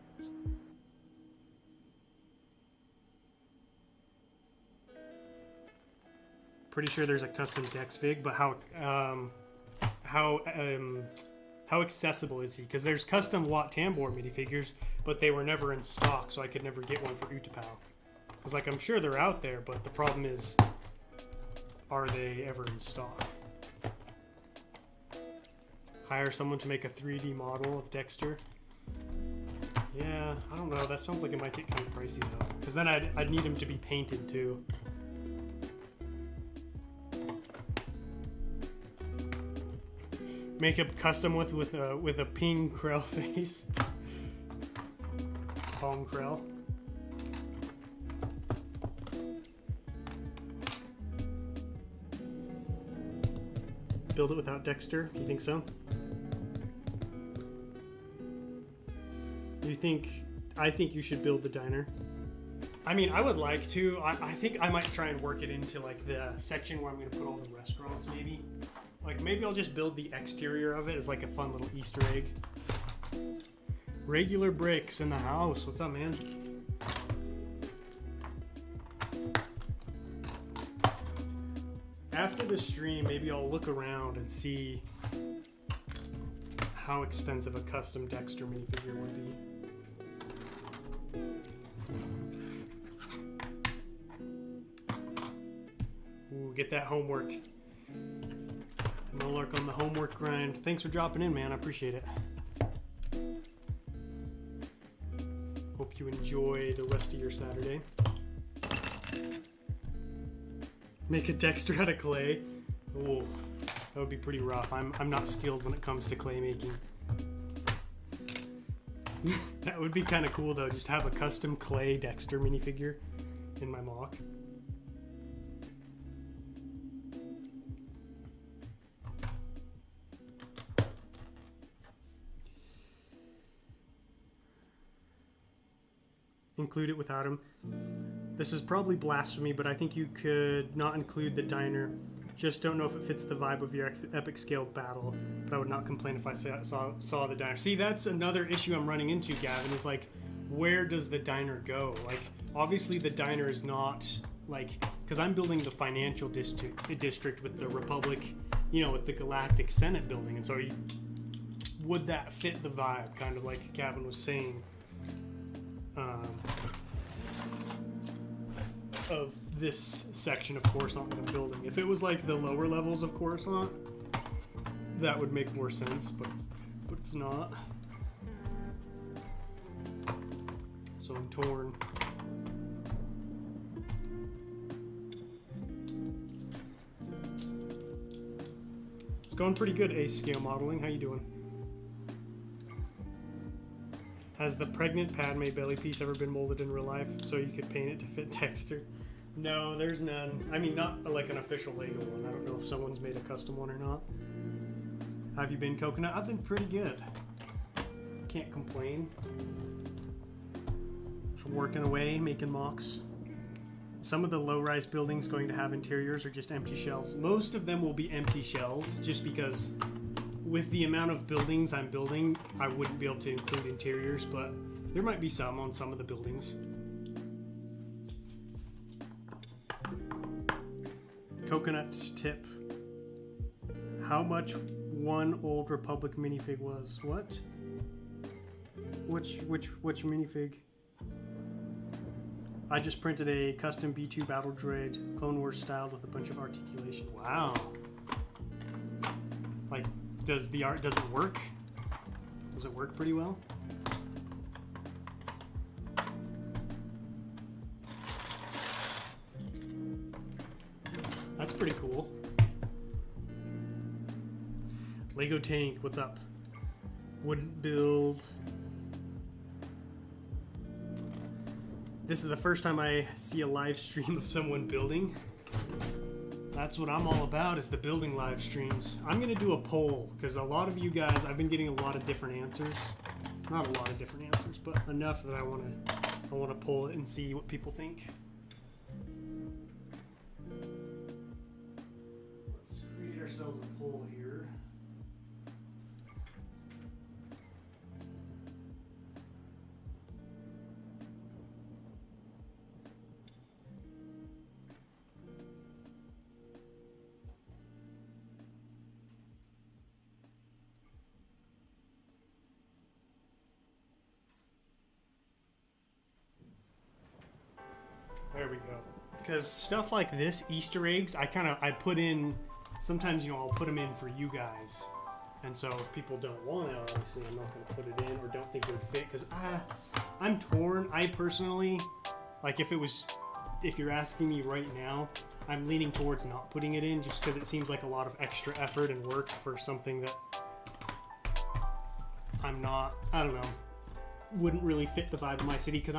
Pretty sure there's a custom Dex Fig, but how accessible is he? Because there's custom Wat Tambor minifigures, but they were never in stock, so I could never get one for Utapau. Because like I'm sure they're out there, but the problem is, are they ever in stock? Hire someone to make a 3D model of Dexter. Yeah, I don't know. That sounds like it might get kind of pricey though, because then I'd need him to be painted too. Make a custom with a ping Krell face. Pong Krell. Build it without Dexter? You think so? I think you should build the diner. I mean, I would like to. I think I might try and work it into like the section where I'm going to put all the restaurants maybe. Like maybe I'll just build the exterior of it as like a fun little Easter egg. Regular bricks in the house. What's up, man? After the stream, maybe I'll look around and see how expensive a custom Dexter minifigure would be. Ooh, get that homework. I'm gonna lurk on the homework grind. Thanks for dropping in, man. I appreciate it. Hope you enjoy the rest of your Saturday. Make a Dexter out of clay. Ooh, that would be pretty rough. I'm not skilled when it comes to clay making. That would be kind of cool though, just have a custom clay Dexter minifigure in my mock. Include it without him. This is probably blasphemy, but I think you could not include the diner. Just don't know if it fits the vibe of your epic scale battle, but I would not complain if I saw the diner. See, that's another issue I'm running into, Gavin, is like, where does the diner go? Like, obviously the diner is not, like, because I'm building the financial district with the Republic, you know, with the Galactic Senate building, and so would that fit the vibe, kind of like Gavin was saying. of this section of Coruscant that I'm building. If it was like the lower levels of Coruscant, that would make more sense, but it's not. So I'm torn. It's going pretty good, Ace Scale Modeling. How you doing? Has the pregnant Padme belly piece ever been molded in real life so you could paint it to fit texture? No, there's none. I mean, not like an official Lego one. I don't know if someone's made a custom one or not. Have you been, Coconut? I've been pretty good. Can't complain. Just working away, making mocks. Some of the low-rise buildings going to have interiors or just empty shells. Most of them will be empty shells just because with the amount of buildings I'm building, I wouldn't be able to include interiors, but there might be some on some of the buildings. Coconut tip. How much one Old Republic minifig was? What? Which minifig? I just printed a custom B2 battle droid, Clone Wars styled with a bunch of articulation. Wow. Like, does it work? Does it work pretty well? That's pretty cool. Lego Tank, what's up? Wouldn't build. This is the first time I see a live stream of someone building. That's what I'm all about, is the building live streams. I'm gonna do a poll, because a lot of you guys, I've been getting a lot of different answers. Not a lot of different answers, but enough that I wanna poll it and see what people think. Let's create ourselves a poll here. There we go. Because stuff like this, Easter eggs, I put in, sometimes, you know, I'll put them in for you guys. And so if people don't want it, obviously I'm not going to put it in or don't think it would fit. Because I'm torn. I personally, like if you're asking me right now, I'm leaning towards not putting it in just because it seems like a lot of extra effort and work for something that I don't know, wouldn't really fit the vibe of my city. Because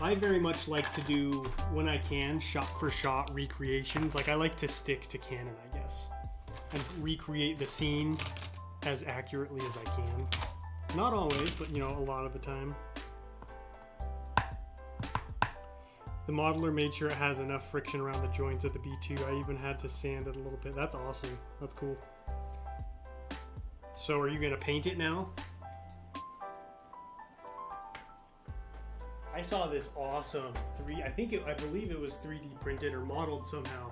I very much like to do, when I can, shot for shot recreations. Like, I like to stick to canon, I guess, and recreate the scene as accurately as I can. Not always, but, you know, a lot of the time. The modeler made sure it has enough friction around the joints of the B2. I even had to sand it a little bit. That's awesome. That's cool. So are you going to paint it now? I saw this awesome I believe it was 3D printed or modeled somehow.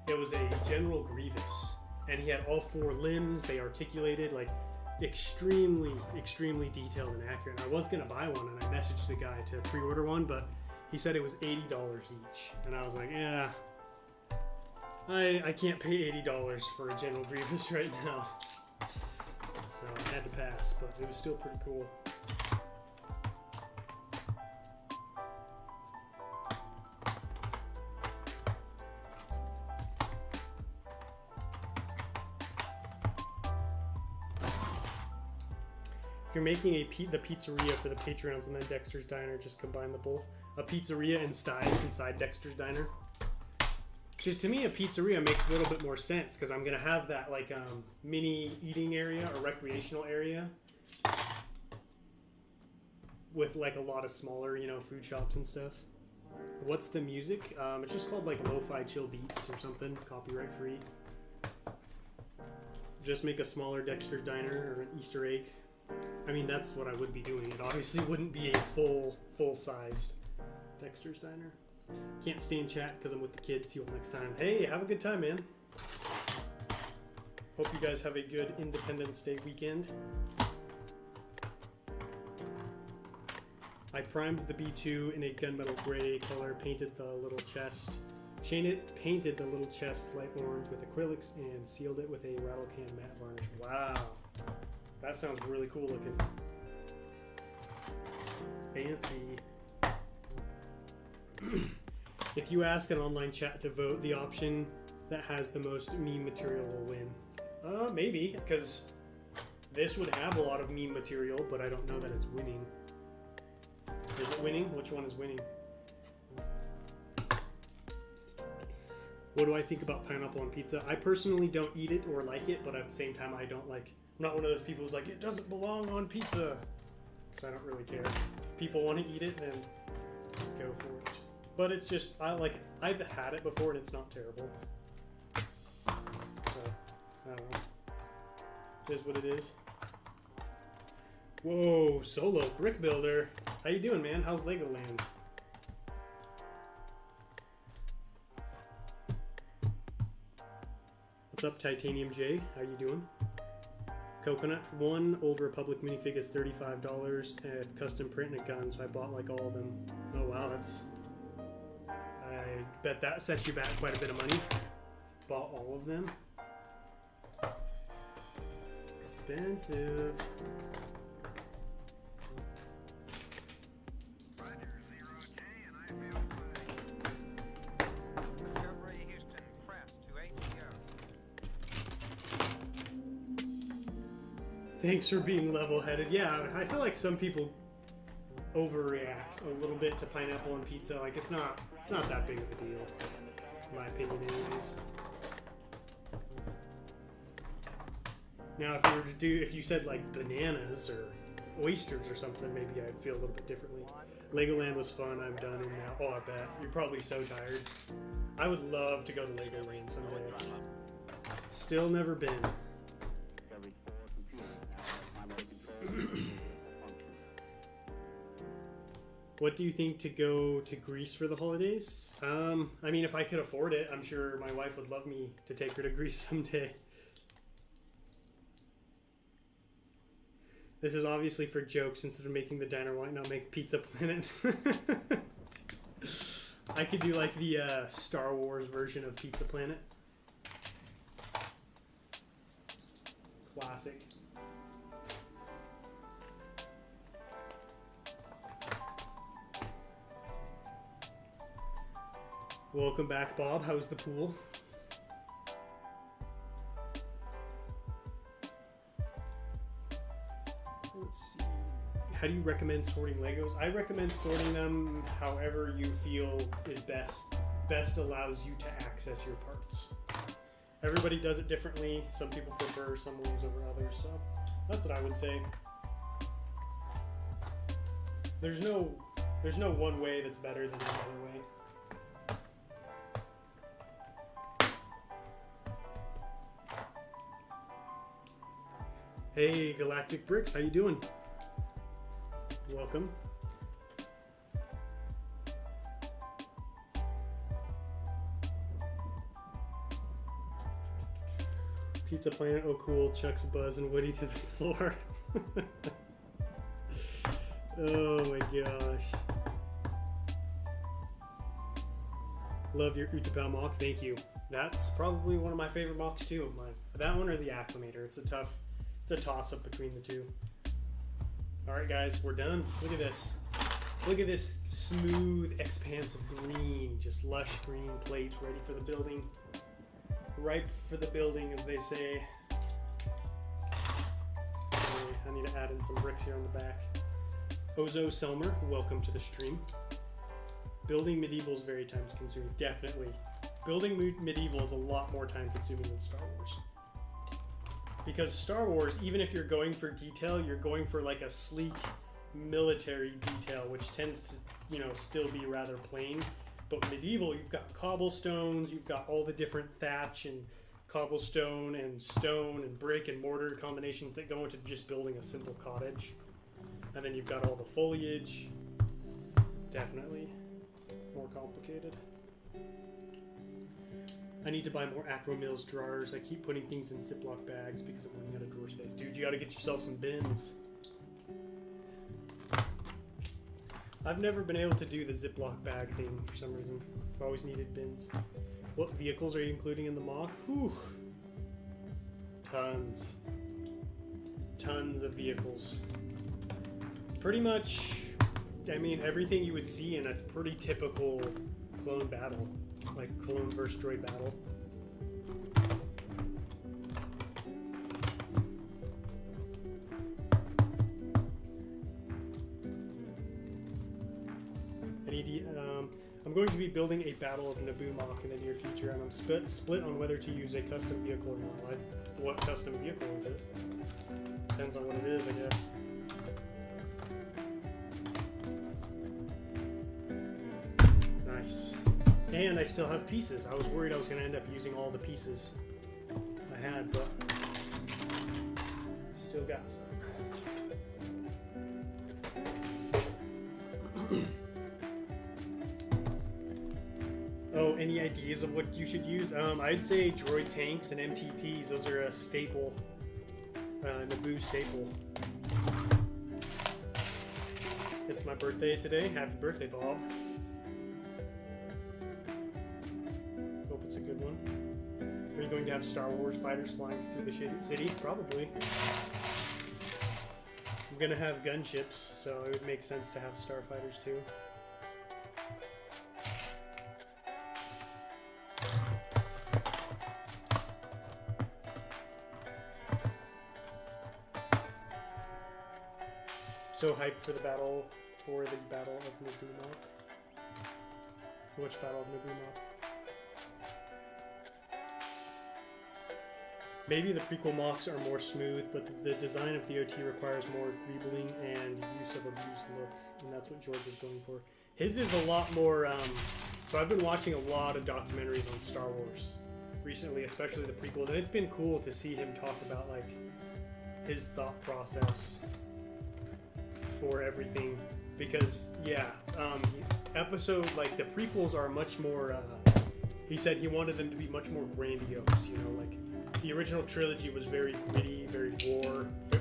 It was a General Grievous, and he had all 4 limbs. They articulated, like, extremely, extremely detailed and accurate. And I was gonna buy one, and I messaged the guy to pre-order one, but he said it was $80 each, and I was like, yeah, I can't pay $80 for a General Grievous right now. So I had to pass, but it was still pretty cool. If you're making the pizzeria for the Patreons and then Dexter's Diner, just combine the both. A pizzeria inside Dexter's Diner. Because to me, a pizzeria makes a little bit more sense, because I'm going to have that like mini eating area or recreational area with like a lot of smaller, you know, food shops and stuff. What's the music? It's just called like Lo-Fi Chill Beats or something, copyright free. Just make a smaller Dexter's Diner or an Easter egg. I mean, that's what I would be doing. It obviously wouldn't be a full-sized Dexter's Diner. Can't stay in chat because I'm with the kids. See you all next time. Hey, have a good time, man. Hope you guys have a good Independence Day weekend. I primed the B2 in a gunmetal gray color, painted the little chest light orange with acrylics, and sealed it with a rattle can matte varnish. Wow, that sounds really cool looking. Fancy. If you ask an online chat to vote, the option that has the most meme material will win. Maybe, because this would have a lot of meme material, but I don't know that it's winning. Is it winning? Which one is winning? What do I think about pineapple on pizza? I personally don't eat it or like it, but at the same time, I don't like... I'm not one of those people who's like, it doesn't belong on pizza. Because I don't really care. If people want to eat it, then go for it. But it's just, I like it. I've had it before and it's not terrible. So, I don't know. It is what it is. Whoa, Solo Brick Builder. How you doing, man? How's Legoland? What's up, Titanium J? How you doing? Coconut 1 Old Republic minifig is $35. Custom print and a gun, so I bought like all of them. Oh wow, that's... I bet that sets you back quite a bit of money. Bought all of them. Expensive. Thanks for being level-headed. Yeah, I feel like some people overreact a little bit to pineapple on pizza. Like it's not that big of a deal, in my opinion, anyways. Now, if you said like bananas or oysters or something, maybe I'd feel a little bit differently. Legoland was fun. I'm done and now. Oh, I bet you're probably so tired. I would love to go to Legoland someday. Still never been. What do you think to go to Greece for the holidays? I mean, if I could afford it, I'm sure my wife would love me to take her to Greece someday. This is obviously for jokes. Instead of making the diner, why not make Pizza Planet? I could do like the Star Wars version of Pizza Planet. Classic. Welcome back, Bob. How's the pool? Let's see. How do you recommend sorting Legos? I recommend sorting them however you feel is best allows you to access your parts. Everybody does it differently. Some people prefer some ways over others, so that's what I would say. There's no one way that's better than another way. Hey, Galactic Bricks, how you doing? Welcome. Pizza Planet, oh cool, Chuck's Buzz and Woody to the floor. Oh my gosh. Love your Utapau mock, thank you. That's probably one of my favorite mocks too of mine. That one or the Acclimator, it's a toss-up between the two. Alright guys, we're done. Look at this. Look at this smooth expanse of green. Just lush green plates ready for the building. Ripe for the building, as they say. Okay, I need to add in some bricks here on the back. Ozo Selmer, welcome to the stream. Building medieval is very time consuming. Definitely. Building medieval is a lot more time consuming than Star Wars. Because Star Wars, even if you're going for detail, you're going for like a sleek military detail, which tends to, still be rather plain. But medieval, you've got cobblestones, you've got all the different thatch and cobblestone and stone and brick and mortar combinations that go into just building a simple cottage. And then you've got all the foliage. Definitely more complicated. I need to buy more Acro Mills drawers. I keep putting things in Ziploc bags because I'm running out of drawer space. Dude, you gotta get yourself some bins. I've never been able to do the Ziploc bag thing for some reason. I've always needed bins. What vehicles are you including in the mock? Whew. Tons. Tons of vehicles. Pretty much, I mean, everything you would see in a pretty typical clone battle. Like clone versus droid battle. I'm going to be building a Battle of Naboo mock in the near future, and I'm split on whether to use a custom vehicle or not. What custom vehicle is it? Depends on what it is, I guess. Nice. And I still have pieces. I was worried I was going to end up using all the pieces I had, but still got some. Oh, any ideas of what you should use? I'd say droid tanks and MTTs. Those are a staple, Naboo staple. It's my birthday today. Happy birthday, Bob. Hope it's a good one. Are you going to have Star Wars fighters flying through the city? Probably. I'm going to have gunships, so it would make sense to have starfighters too. So hyped for the Battle of Naboo mock. Which Battle of Naboo mock? Maybe the prequel mocks are more smooth, but the design of the OT requires more greebling and use of abused look, and that's what George was going for. His is a lot more, so I've been watching a lot of documentaries on Star Wars recently, especially the prequels, and it's been cool to see him talk about, like, his thought process for everything, because episode, like, the prequels are much more, he said he wanted them to be much more grandiose, you know, like, the original trilogy was very gritty, very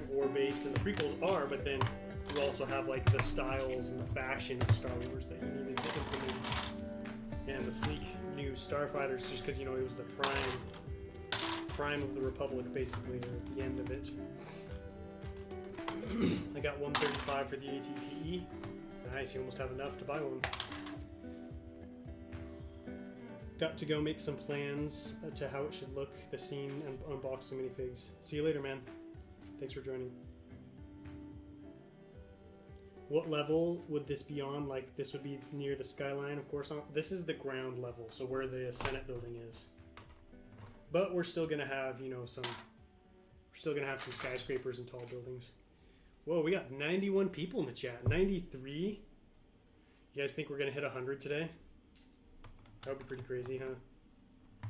war-based, and the prequels are, but then you also have, like, the styles and the fashion of Star Wars that he needed to implement, and the sleek new starfighters, just because, you know, it was the prime of the Republic, basically, or at the end of it. I got 135 for the ATTE. Nice, you almost have enough to buy one. Got to go make some plans to how it should look, the scene, and unbox some minifigs. See you later, man. Thanks for joining. What level would this be on? Like, this would be near the skyline, of course. This is the ground level, so where the Senate building is. But we're still gonna have, you know, some skyscrapers and tall buildings. Whoa, we got 91 people in the chat. 93? You guys think we're going to hit 100 today? That would be pretty crazy, huh?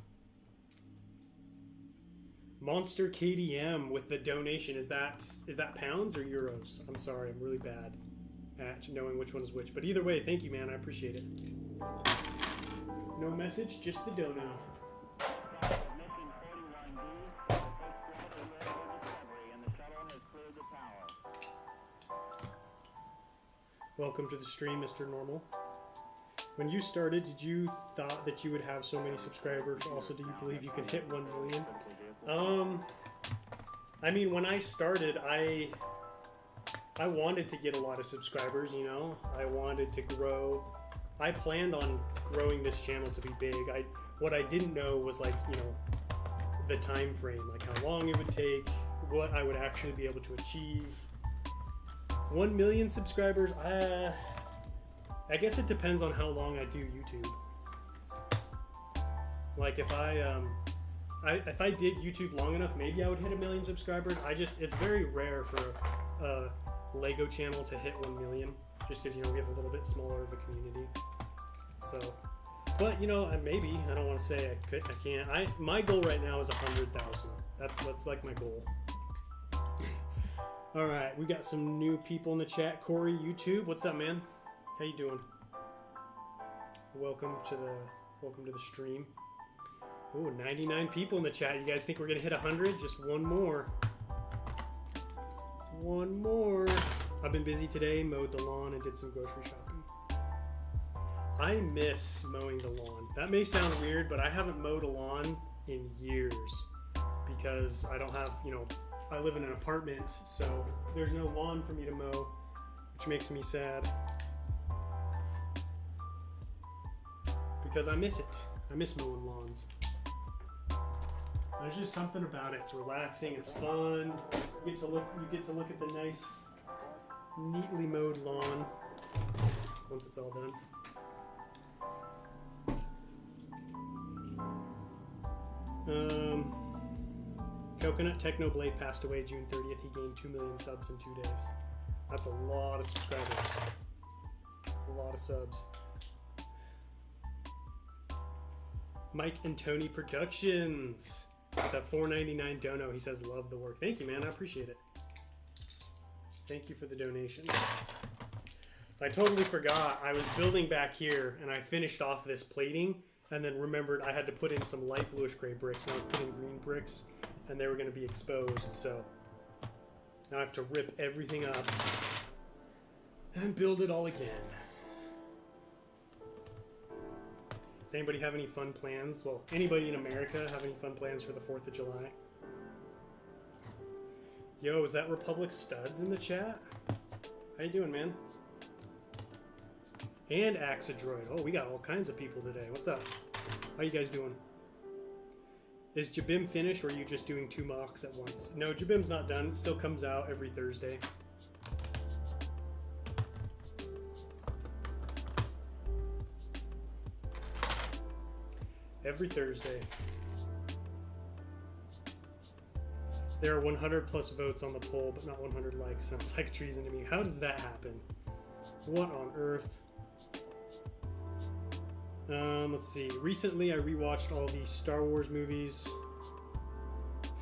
Monster KDM with the donation. Is that pounds or euros? I'm sorry, I'm really bad at knowing which one is which. But either way, thank you, man. I appreciate it. No message, just the dono. Welcome to the stream, Mr. Normal. When you started, did you thought that you would have so many subscribers? Also, do you believe you can hit 1 million? I mean, when I started, I wanted to get a lot of subscribers, you know? I wanted to grow. I planned on growing this channel to be big. What I didn't know was, like, you know, the time frame, like how long it would take, what I would actually be able to achieve. 1 million subscribers, I guess it depends on how long I do YouTube. Like, if I did YouTube long enough, maybe I would hit 1 million subscribers. It's very rare for a Lego channel to hit 1 million, just because, you know, we have a little bit smaller of a community. So, but, you know, maybe. I don't want to say I can't. My goal right now is 100,000. That's like my goal. All right, we got some new people in the chat. Corey, YouTube, what's up, man? How you doing? Welcome to the stream. Ooh, 99 people in the chat. You guys think we're gonna hit 100? Just one more. One more. I've been busy today, mowed the lawn, and did some grocery shopping. I miss mowing the lawn. That may sound weird, but I haven't mowed a lawn in years because I don't have, I live in an apartment, so there's no lawn for me to mow, which makes me sad because I miss it. I miss mowing lawns. There's just something about it. It's relaxing. It's fun. You get to look at the nice, neatly mowed lawn once it's all done. Coconut Technoblade passed away June 30th. He gained 2 million subs in 2 days. That's a lot of subscribers. A lot of subs. Mike and Tony Productions. That $4.99 dono. He says, love the work. Thank you, man. I appreciate it. Thank you for the donation. I totally forgot. I was building back here, and I finished off this plating, and then remembered I had to put in some light bluish gray bricks, and I was putting green bricks, and they were going to be exposed, so now I have to rip everything up and build it all again. Does anybody have any fun plans? Well, anybody in America have any fun plans for the 4th of July? Yo, is that Republic Studs in the chat? How you doing, man? And Axidroid. Oh, we got all kinds of people today. What's up? How you guys doing? Is Jabim finished, or are you just doing 2 mocks at once? No, Jabim's not done. It still comes out every Thursday. Every Thursday. There are 100 plus votes on the poll, but not 100 likes. Sounds like treason to me. How does that happen? What on earth? Let's see. Recently, I rewatched all the Star Wars movies,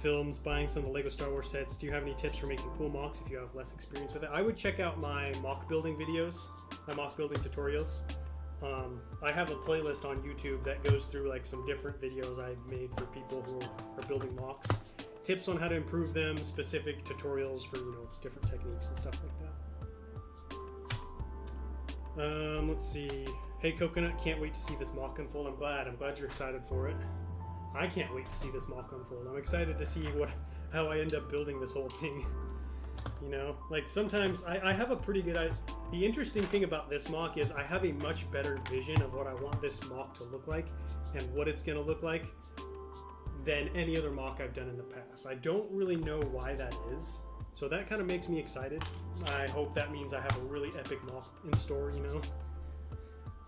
films, buying some of the Lego Star Wars sets. Do you have any tips for making cool mocks if you have less experience with it? I would check out my mock building videos, my mock building tutorials. I have a playlist on YouTube that goes through like some different videos I made for people who are building mocks. Tips on how to improve them, specific tutorials for, different techniques and stuff like that. Let's see. Hey Coconut, can't wait to see this mock unfold. I'm glad you're excited for it. I can't wait to see this mock unfold. I'm excited to see how I end up building this whole thing. Like sometimes I have a pretty good idea. The interesting thing about this mock is I have a much better vision of what I want this mock to look like and what it's going to look like than any other mock I've done in the past. I don't really know why that is, so that kind of makes me excited. I hope that means I have a really epic mock in store,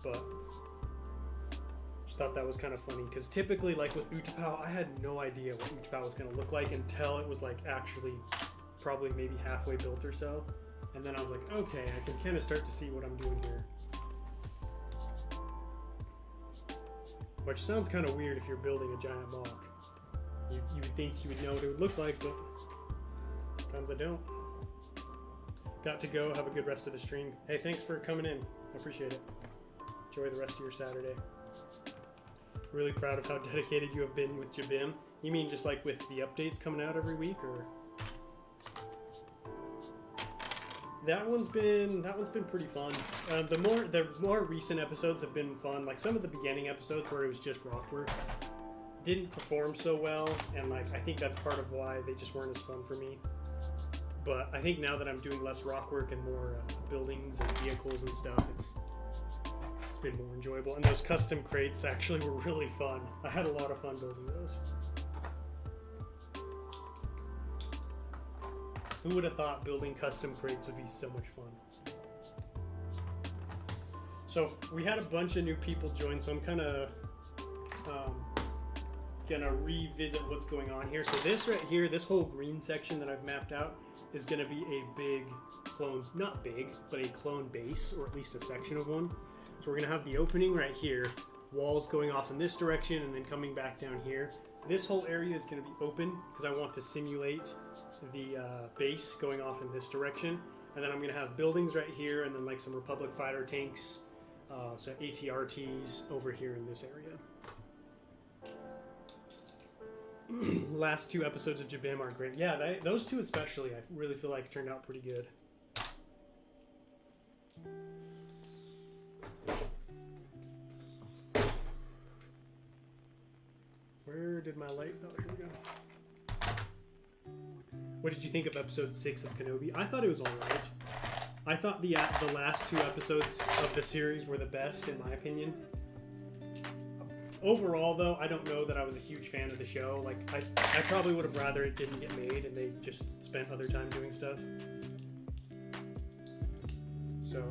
but just thought that was kind of funny because typically, like with Utapau, I had no idea what Utapau was going to look like until it was like actually probably maybe halfway built or so, and then I was like, okay, I can kind of start to see what I'm doing here. Which sounds kind of weird if you're building a giant mock. You would think you would know what it would look like, but sometimes I don't. Got to go. Have a good rest of the stream. Hey, thanks for coming in. I appreciate it. Enjoy the rest of your Saturday. Really proud of how dedicated you have been with Jabim. You mean just like with the updates coming out every week, or? That one's been pretty fun. The more recent episodes have been fun. Like some of the beginning episodes where it was just rock work didn't perform so well, and like I think that's part of why they just weren't as fun for me. But I think now that I'm doing less rock work and more buildings and vehicles and stuff, it's been more enjoyable. And those custom crates actually were really fun. I had a lot of fun building those. Who would have thought building custom crates would be so much fun? So we had a bunch of new people join, so I'm kind of gonna revisit what's going on here. So this right here, this whole green section that I've mapped out is gonna be a big clone, not big, but a clone base, or at least a section of one. So we're gonna have the opening right here, walls going off in this direction and then coming back down here. This whole area is gonna be open because I want to simulate the base going off in this direction, and then I'm going to have buildings right here, and then like some Republic fighter tanks, so ATRTs over here in this area. Last 2 episodes of Jabim are great. Yeah, those 2 especially, I really feel like turned out pretty good. Where did my light? Oh, here we go. What did you think of episode 6 of Kenobi? I thought it was alright. I thought the last 2 episodes of the series were the best, in my opinion. Overall, though, I don't know that I was a huge fan of the show. Like, I probably would have rather it didn't get made and they just spent other time doing stuff. So,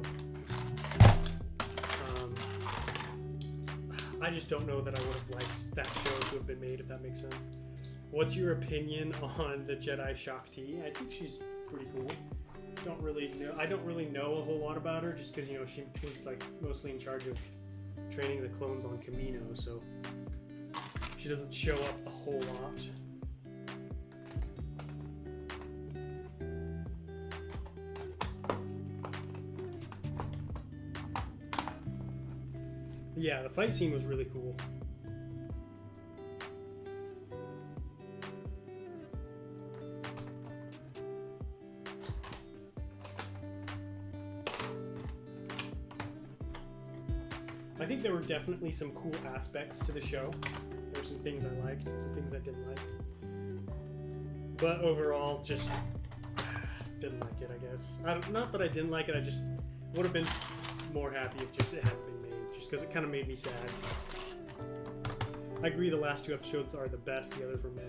I just don't know that I would have liked that show to have been made, if that makes sense. What's your opinion on the Jedi Shakti? I think she's pretty cool. I don't really know a whole lot about her, just because, you know, she was like mostly in charge of training the clones on Kamino, so she doesn't show up a whole lot. Yeah, the fight scene was really cool. I think there were definitely some cool aspects to the show. There were some things I liked, some things I didn't like. But overall, just didn't like it, I guess. Not that I didn't like it, I just would have been more happy if just it hadn't been made, just because it kind of made me sad. I agree the last 2 episodes are the best, the others were meh.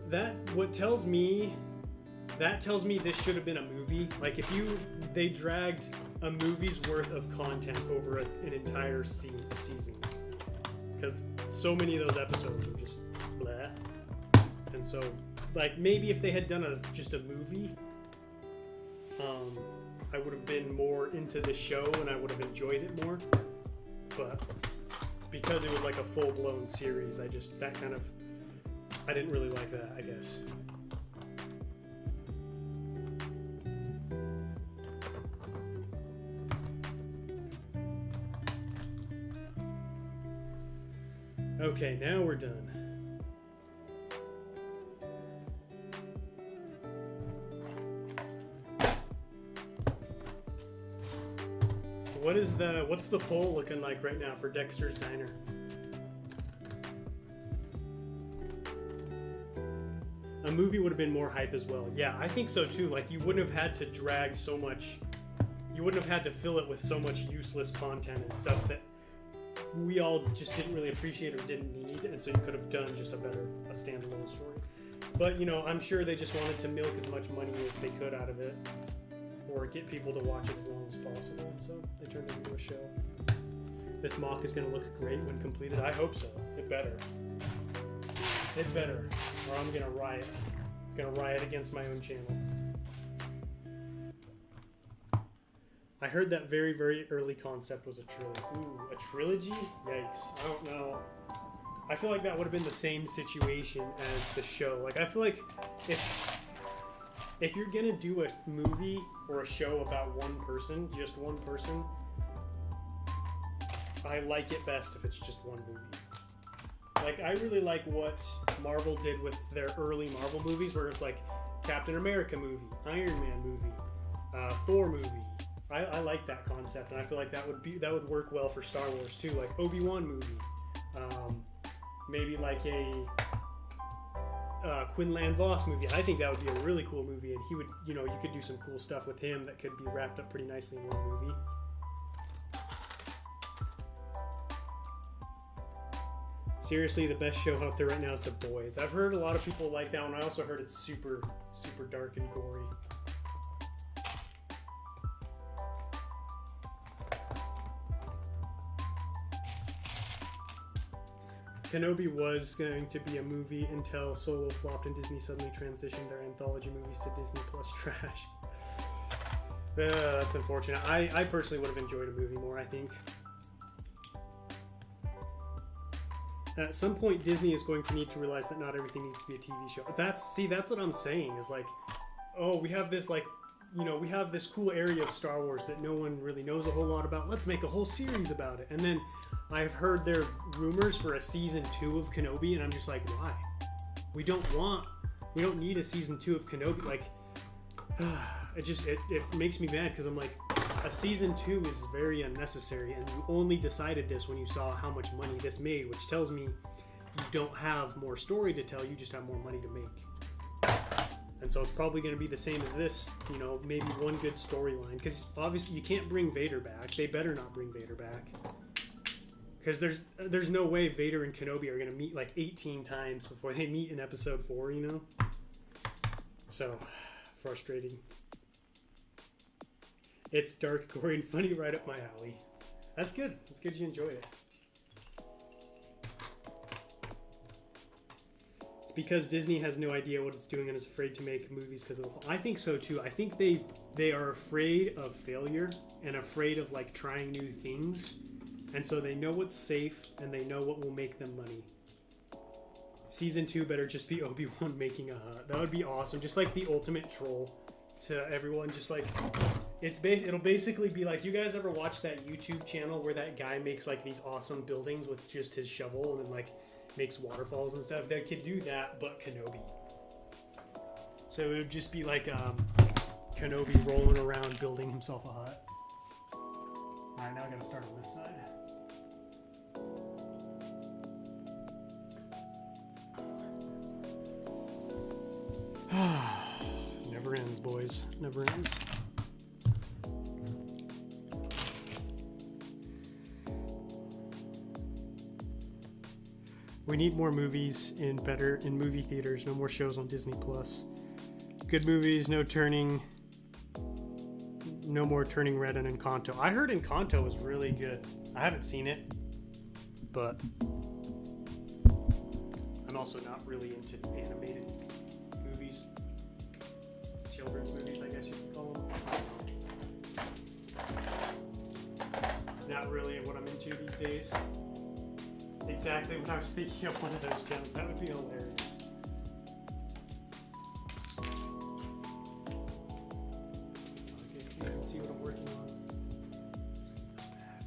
That tells me this should have been a movie. Like, if they dragged a movie's worth of content over an entire season, because so many of those episodes were just bleh. And so, like, maybe if they had done just a movie, I would have been more into the show and I would have enjoyed it more. But because it was like a full-blown series, I didn't really like that, I guess. Okay, now we're done. What's the poll looking like right now for Dexter's Diner? A movie would have been more hype as well. Yeah, I think so too. Like, you wouldn't have had to drag so much. You wouldn't have had to fill it with so much useless content and stuff that we all just didn't really appreciate or didn't need, and so you could have done just a standalone story. But, you know, I'm sure they just wanted to milk as much money as they could out of it, or get people to watch it as long as possible, and so they turned it into a show. This mock is going to look great when completed. I hope so. It better. It better, or I'm going to riot. I'm going to riot against my own channel. I heard that very, very early concept was a trilogy. Ooh, a trilogy? Yikes. I don't know. I feel like that would have been the same situation as the show. Like, I feel like if you're gonna do a movie or a show about one person, just one person, I like it best if it's just one movie. Like, I really like what Marvel did with their early Marvel movies, where it's like Captain America movie, Iron Man movie, Thor movie. I like that concept, and I feel like that would work well for Star Wars too, like Obi-Wan movie, maybe like a Quinlan Vos movie. I think that would be a really cool movie, and he would, you know, you could do some cool stuff with him that could be wrapped up pretty nicely in one movie. Seriously, the best show out there right now is The Boys. I've heard a lot of people like that one. I also heard it's super, super dark and gory. Kenobi was going to be a movie until Solo flopped and Disney suddenly transitioned their anthology movies to Disney Plus trash. That's unfortunate. I personally would have enjoyed a movie more, I think. At some point, Disney is going to need to realize that not everything needs to be a TV show. That's what I'm saying, is like, oh, we have this, like, you know, we have this cool area of Star Wars that no one really knows a whole lot about. Let's make a whole series about it. And then I've heard there are rumors for a season 2 of Kenobi, and I'm just like, why? We don't need a season 2 of Kenobi. Like, it makes me mad, because I'm like, a season 2 is very unnecessary, and you only decided this when you saw how much money this made, which tells me you don't have more story to tell, you just have more money to make. And so it's probably going to be the same as this, you know, maybe one good storyline. Because obviously you can't bring Vader back. They better not bring Vader back. Because there's no way Vader and Kenobi are going to meet like 18 times before they meet in episode 4, you know? So, frustrating. It's dark, gory, and funny, right up my alley. That's good. That's good you enjoy it. It's because Disney has no idea what it's doing and is afraid to make movies because of the... I think so too. I think they are afraid of failure and afraid of like trying new things. And so they know what's safe and they know what will make them money. Season 2 better just be Obi-Wan making a hut. That would be awesome. Just like the ultimate troll to everyone. Just like... It'll basically be like, you guys ever watch that YouTube channel where that guy makes like these awesome buildings with just his shovel and then like makes waterfalls and stuff? They could do that, but Kenobi. So it would just be like Kenobi rolling around building himself a hut. Alright, now I gotta start on this side. Never ends, boys. Never ends. We need more movies in movie theaters. No more shows on Disney Plus. Good movies, no more turning red in Encanto. I heard Encanto was really good. I haven't seen it, but I'm also not really into animated movies. Children's movies, I guess you could call them. Not really what I'm into these days. Exactly what I was thinking of one of those channels. That would be hilarious. Okay, you can see what I'm working on. Let's back.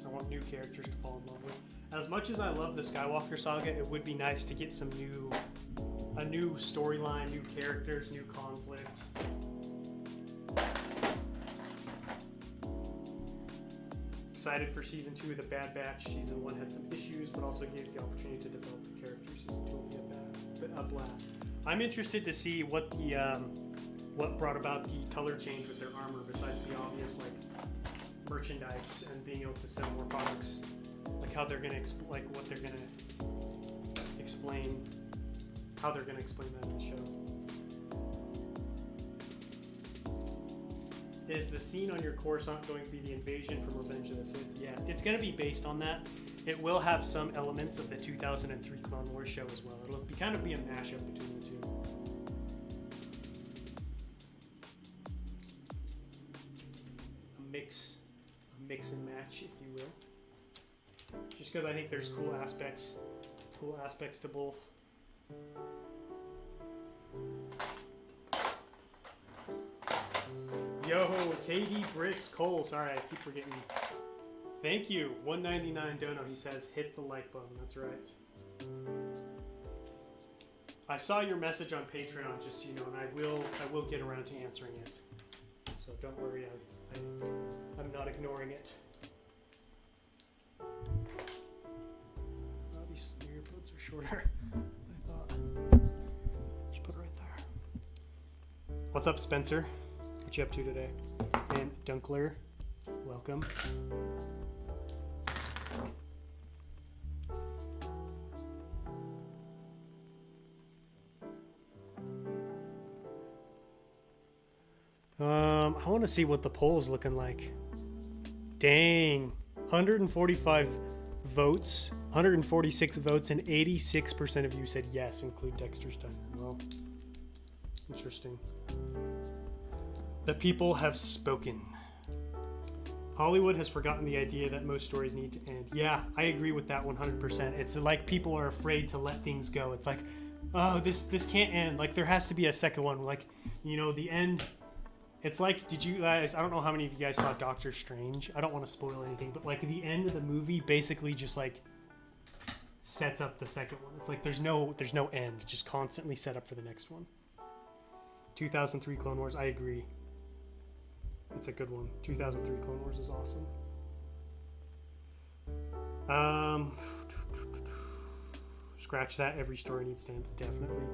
I want new characters to fall in love with. As much as I love the Skywalker saga, it would be nice to get a new storyline, new characters, new conflict. Excited for season 2 of The Bad Batch. Season 1 had some issues, but also gave the opportunity to develop the characters. Season 2 will be a blast. I'm interested to see what brought about the color change with their armor, besides the obvious like merchandise and being able to sell more products. Like how they're gonna explain how they're gonna explain that in the show. Is the scene on your Coruscant going to be the invasion from Revenge of the Sith? Yeah, it's going to be based on that. It will have some elements of the 2003 Clone Wars show as well. It'll kind of be a mashup between the two. A mix and match, if you will. Just because I think there's cool aspects to both. Yo, KD Bricks Cole. Sorry, I keep forgetting. Thank you. $1.99 dono. He says, hit the like button. That's right. I saw your message on Patreon, just so you know, and I will get around to answering it. So don't worry, I'm not ignoring it. Oh, these earbuds are shorter than I thought. Just put it right there. What's up, Spencer? What you up to today? And Dunkler, welcome. I want to see what the poll is looking like. Dang, 145 votes, 146 votes, and 86% of you said yes, include Dexter's Diner. Well, interesting. The people have spoken. Hollywood has forgotten the idea that most stories need to end. Yeah, I agree with that 100%. It's like people are afraid to let things go. It's like, oh, this can't end. Like, there has to be a second one. Like, you know, the end. It's like, did you guys, I don't know how many of you guys saw Doctor Strange. I don't want to spoil anything, but like the end of the movie basically just like sets up the second one. It's like there's no end. Just constantly set up for the next one. 2003 Clone Wars, I agree. It's a good one. 2003 Clone Wars is awesome. Scratch that. Every story needs stamp, definitely.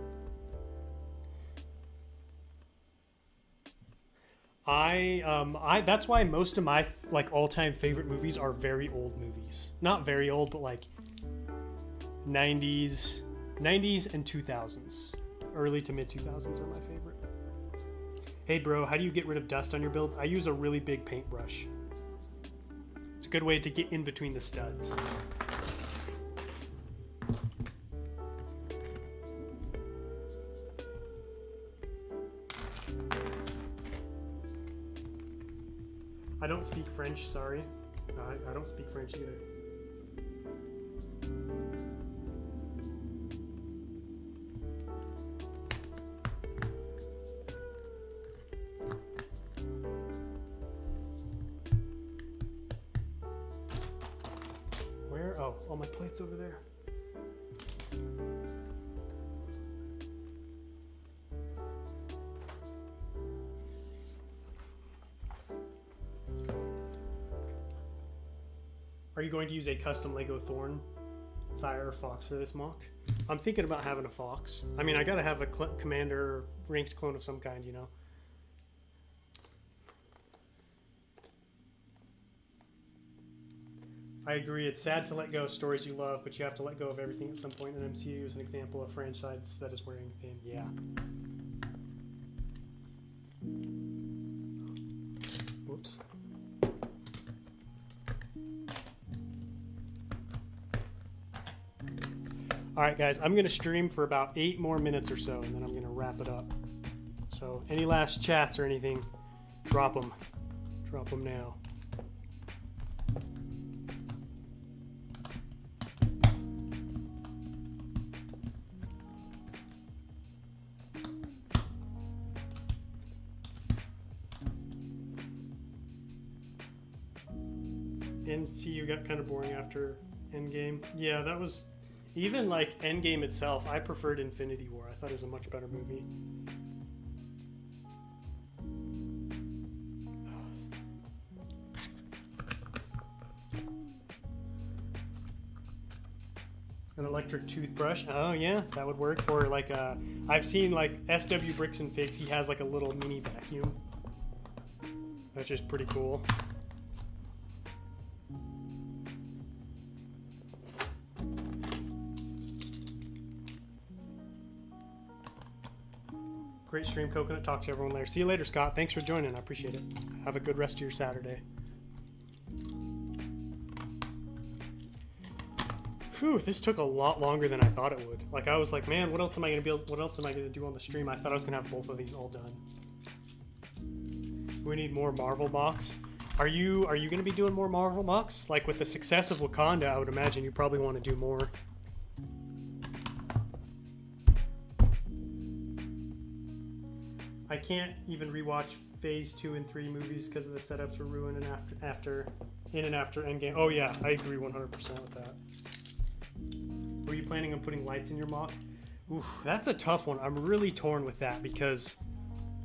That's why most of my like all-time favorite movies are very old movies. Not very old, but like 90s and 2000s. Early to mid 2000s are my favorite. Hey bro, how do you get rid of dust on your builds? I use a really big paintbrush. It's a good way to get in between the studs. I don't speak French, sorry. I don't speak French either. Where? Oh, all my plates over there. Are you going to use a custom Lego Thorn, Fire, or Fox for this mock? I'm thinking about having a Fox. I mean, I gotta have a commander ranked clone of some kind, you know? I agree, it's sad to let go of stories you love, but you have to let go of everything at some point, and MCU is an example of a franchise that is wearing thin. Yeah. Whoops. Alright guys, I'm going to stream for about 8 more minutes or so, and then I'm going to wrap it up. So, any last chats or anything, drop them. Drop them now. NCU got kind of boring after Endgame. Yeah, that was... Even like Endgame itself, I preferred Infinity War. I thought it was a much better movie. An electric toothbrush. Oh yeah, that would work. Or like I've seen like SW Bricks and Figs. He has like a little mini vacuum. That's just pretty cool. Great stream, Coconut. Talk to everyone later. See you later, Scott. Thanks for joining. I appreciate it. Have a good rest of your Saturday. Whew, this took a lot longer than I thought it would. Like I was like, man, what else am I gonna do on the stream? I thought I was gonna have both of these all done. We need more Marvel box. Are you gonna be doing more Marvel box? Like with the success of Wakanda, I would imagine you probably want to do more. I can't even rewatch Phase 2 and 3 movies because of the setups were ruined and after Endgame. Oh yeah, I agree 100% with that. Were you planning on putting lights in your mock? Ooh, that's a tough one. I'm really torn with that because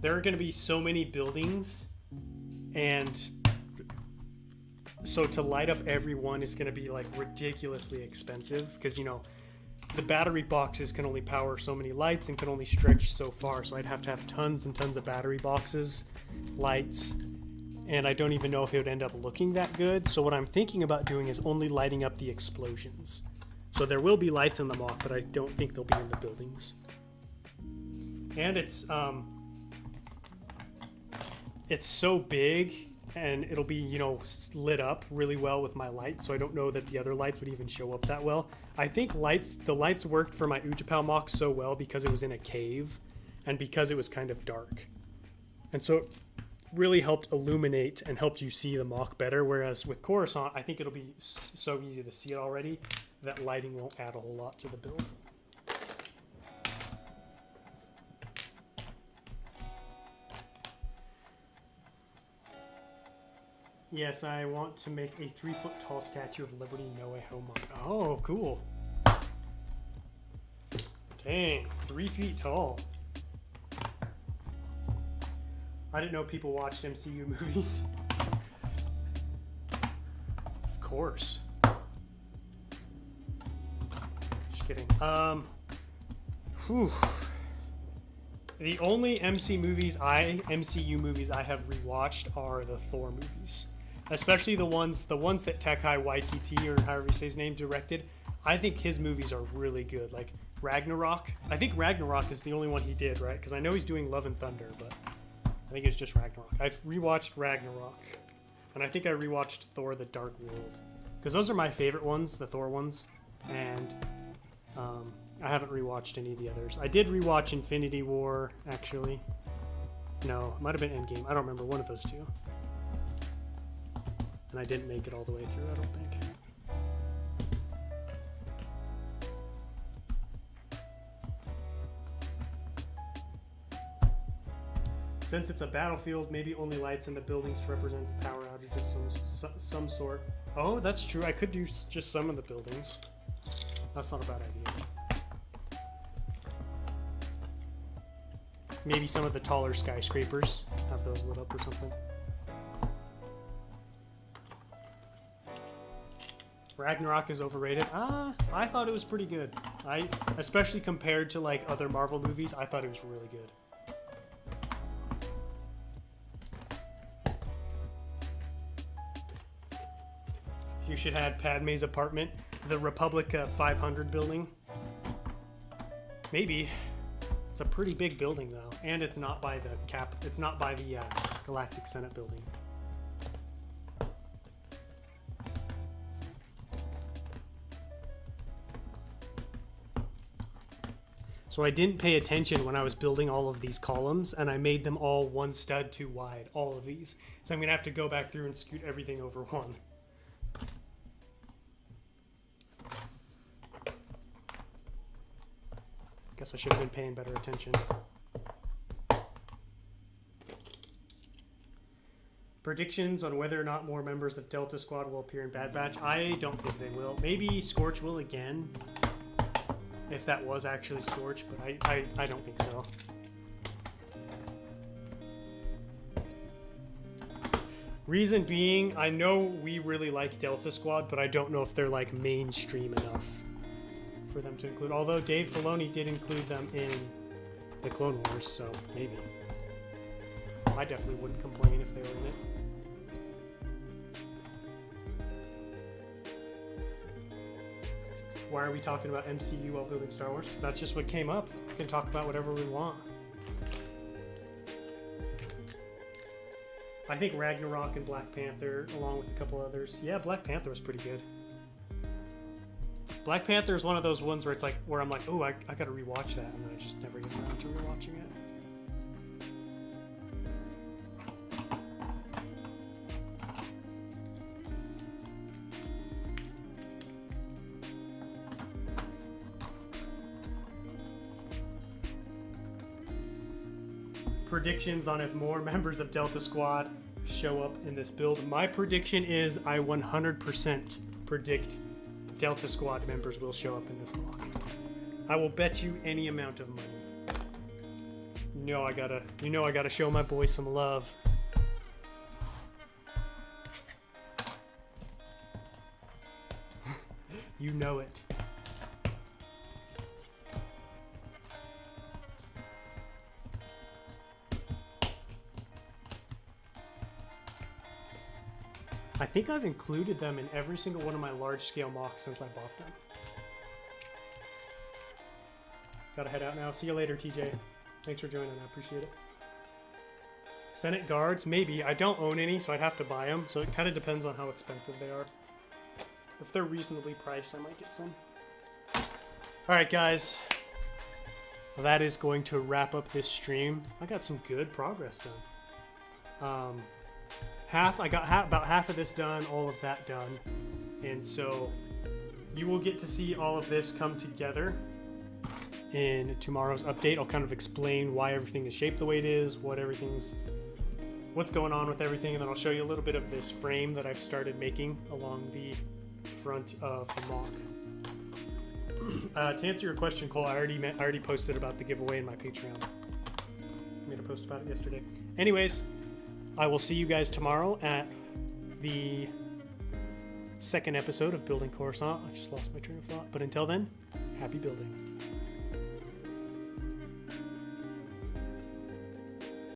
there are going to be so many buildings, and so to light up every one is going to be like ridiculously expensive because, you know, the battery boxes can only power so many lights and can only stretch so far, so I'd have to have tons and tons of battery boxes, lights, and I don't even know if it would end up looking that good. So what I'm thinking about doing is only lighting up the explosions. So there will be lights in the mock, but I don't think they'll be in the buildings. And it's so big, and it'll be, you know, lit up really well with my light, so I don't know that the other lights would even show up that well. I think the lights worked for my Utapau mock so well because it was in a cave and because it was kind of dark. And so it really helped illuminate and helped you see the mock better, whereas with Coruscant, I think it'll be so easy to see it already that lighting won't add a whole lot to the build. Yes, I want to make a 3-foot tall statue of Liberty No Way Home. Oh, cool. Dang, 3 feet tall. I didn't know people watched MCU movies. Of course. Just kidding. Whew. The only MCU movies I have rewatched are the Thor movies. Especially the ones that Taika Waititi, or however you say his name, directed. I think his movies are really good. Like Ragnarok. I think Ragnarok is the only one he did, right? Because I know he's doing Love and Thunder, but I think it's just Ragnarok. I've rewatched Ragnarok. And I think I rewatched Thor: The Dark World. Because those are my favorite ones, the Thor ones. And I haven't rewatched any of the others. I did rewatch Infinity War, actually. No, it might have been Endgame. I don't remember, one of those two. And I didn't make it all the way through, I don't think. Since it's a battlefield, maybe only lights in the buildings represents power outages of some sort. Oh, that's true. I could do just some of the buildings. That's not a bad idea. Maybe some of the taller skyscrapers, have those lit up or something. Ragnarok is overrated. I thought it was pretty good. Especially compared to like other Marvel movies, I thought it was really good. You should have Padme's apartment, the Republic 500 building. Maybe. It's a pretty big building though, and it's not by the It's not by the Galactic Senate building. So I didn't pay attention when I was building all of these columns, and I made them all one stud too wide, all of these. So I'm gonna have to go back through and scoot everything over one. Guess I should have been paying better attention. Predictions on whether or not more members of Delta Squad will appear in Bad Batch. I don't think they will. Maybe Scorch will again, if that was actually Scorch, but I don't think so. Reason being, I know we really like Delta Squad, but I don't know if they're like mainstream enough for them to include. Although Dave Filoni did include them in the Clone Wars, so maybe. I definitely wouldn't complain if they were in it. Why are we talking about MCU while building Star Wars? Because that's just what came up. We can talk about whatever we want. I think Ragnarok and Black Panther, along with a couple others. Yeah, Black Panther was pretty good. Black Panther is one of those ones where it's like, where I'm like, oh, I gotta rewatch that, and then I just never get around to rewatching it. Predictions on if more members of Delta Squad show up in this build. My prediction is I 100% predict Delta Squad members will show up in this block. I will bet you any amount of money. You know I gotta show my boys some love. You know it. I think I've included them in every single one of my large-scale mocks since I bought them. Gotta head out now. See you later, TJ. Thanks for joining. I appreciate it. Senate guards? Maybe. I don't own any, so I'd have to buy them. So it kind of depends on how expensive they are. If they're reasonably priced, I might get some. Alright, guys. That is going to wrap up this stream. I got some good progress done. I got about half of this done, all of that done, and so you will get to see all of this come together in tomorrow's update. I'll kind of explain why everything is shaped the way it is, what's going on with everything, and then I'll show you a little bit of this frame that I've started making along the front of the mock. To answer your question, Cole, I already posted about the giveaway in my Patreon. made a post about it yesterday. Anyways, I will see you guys tomorrow at the second episode of Building Coruscant. I just lost my train of thought. But until then, happy building.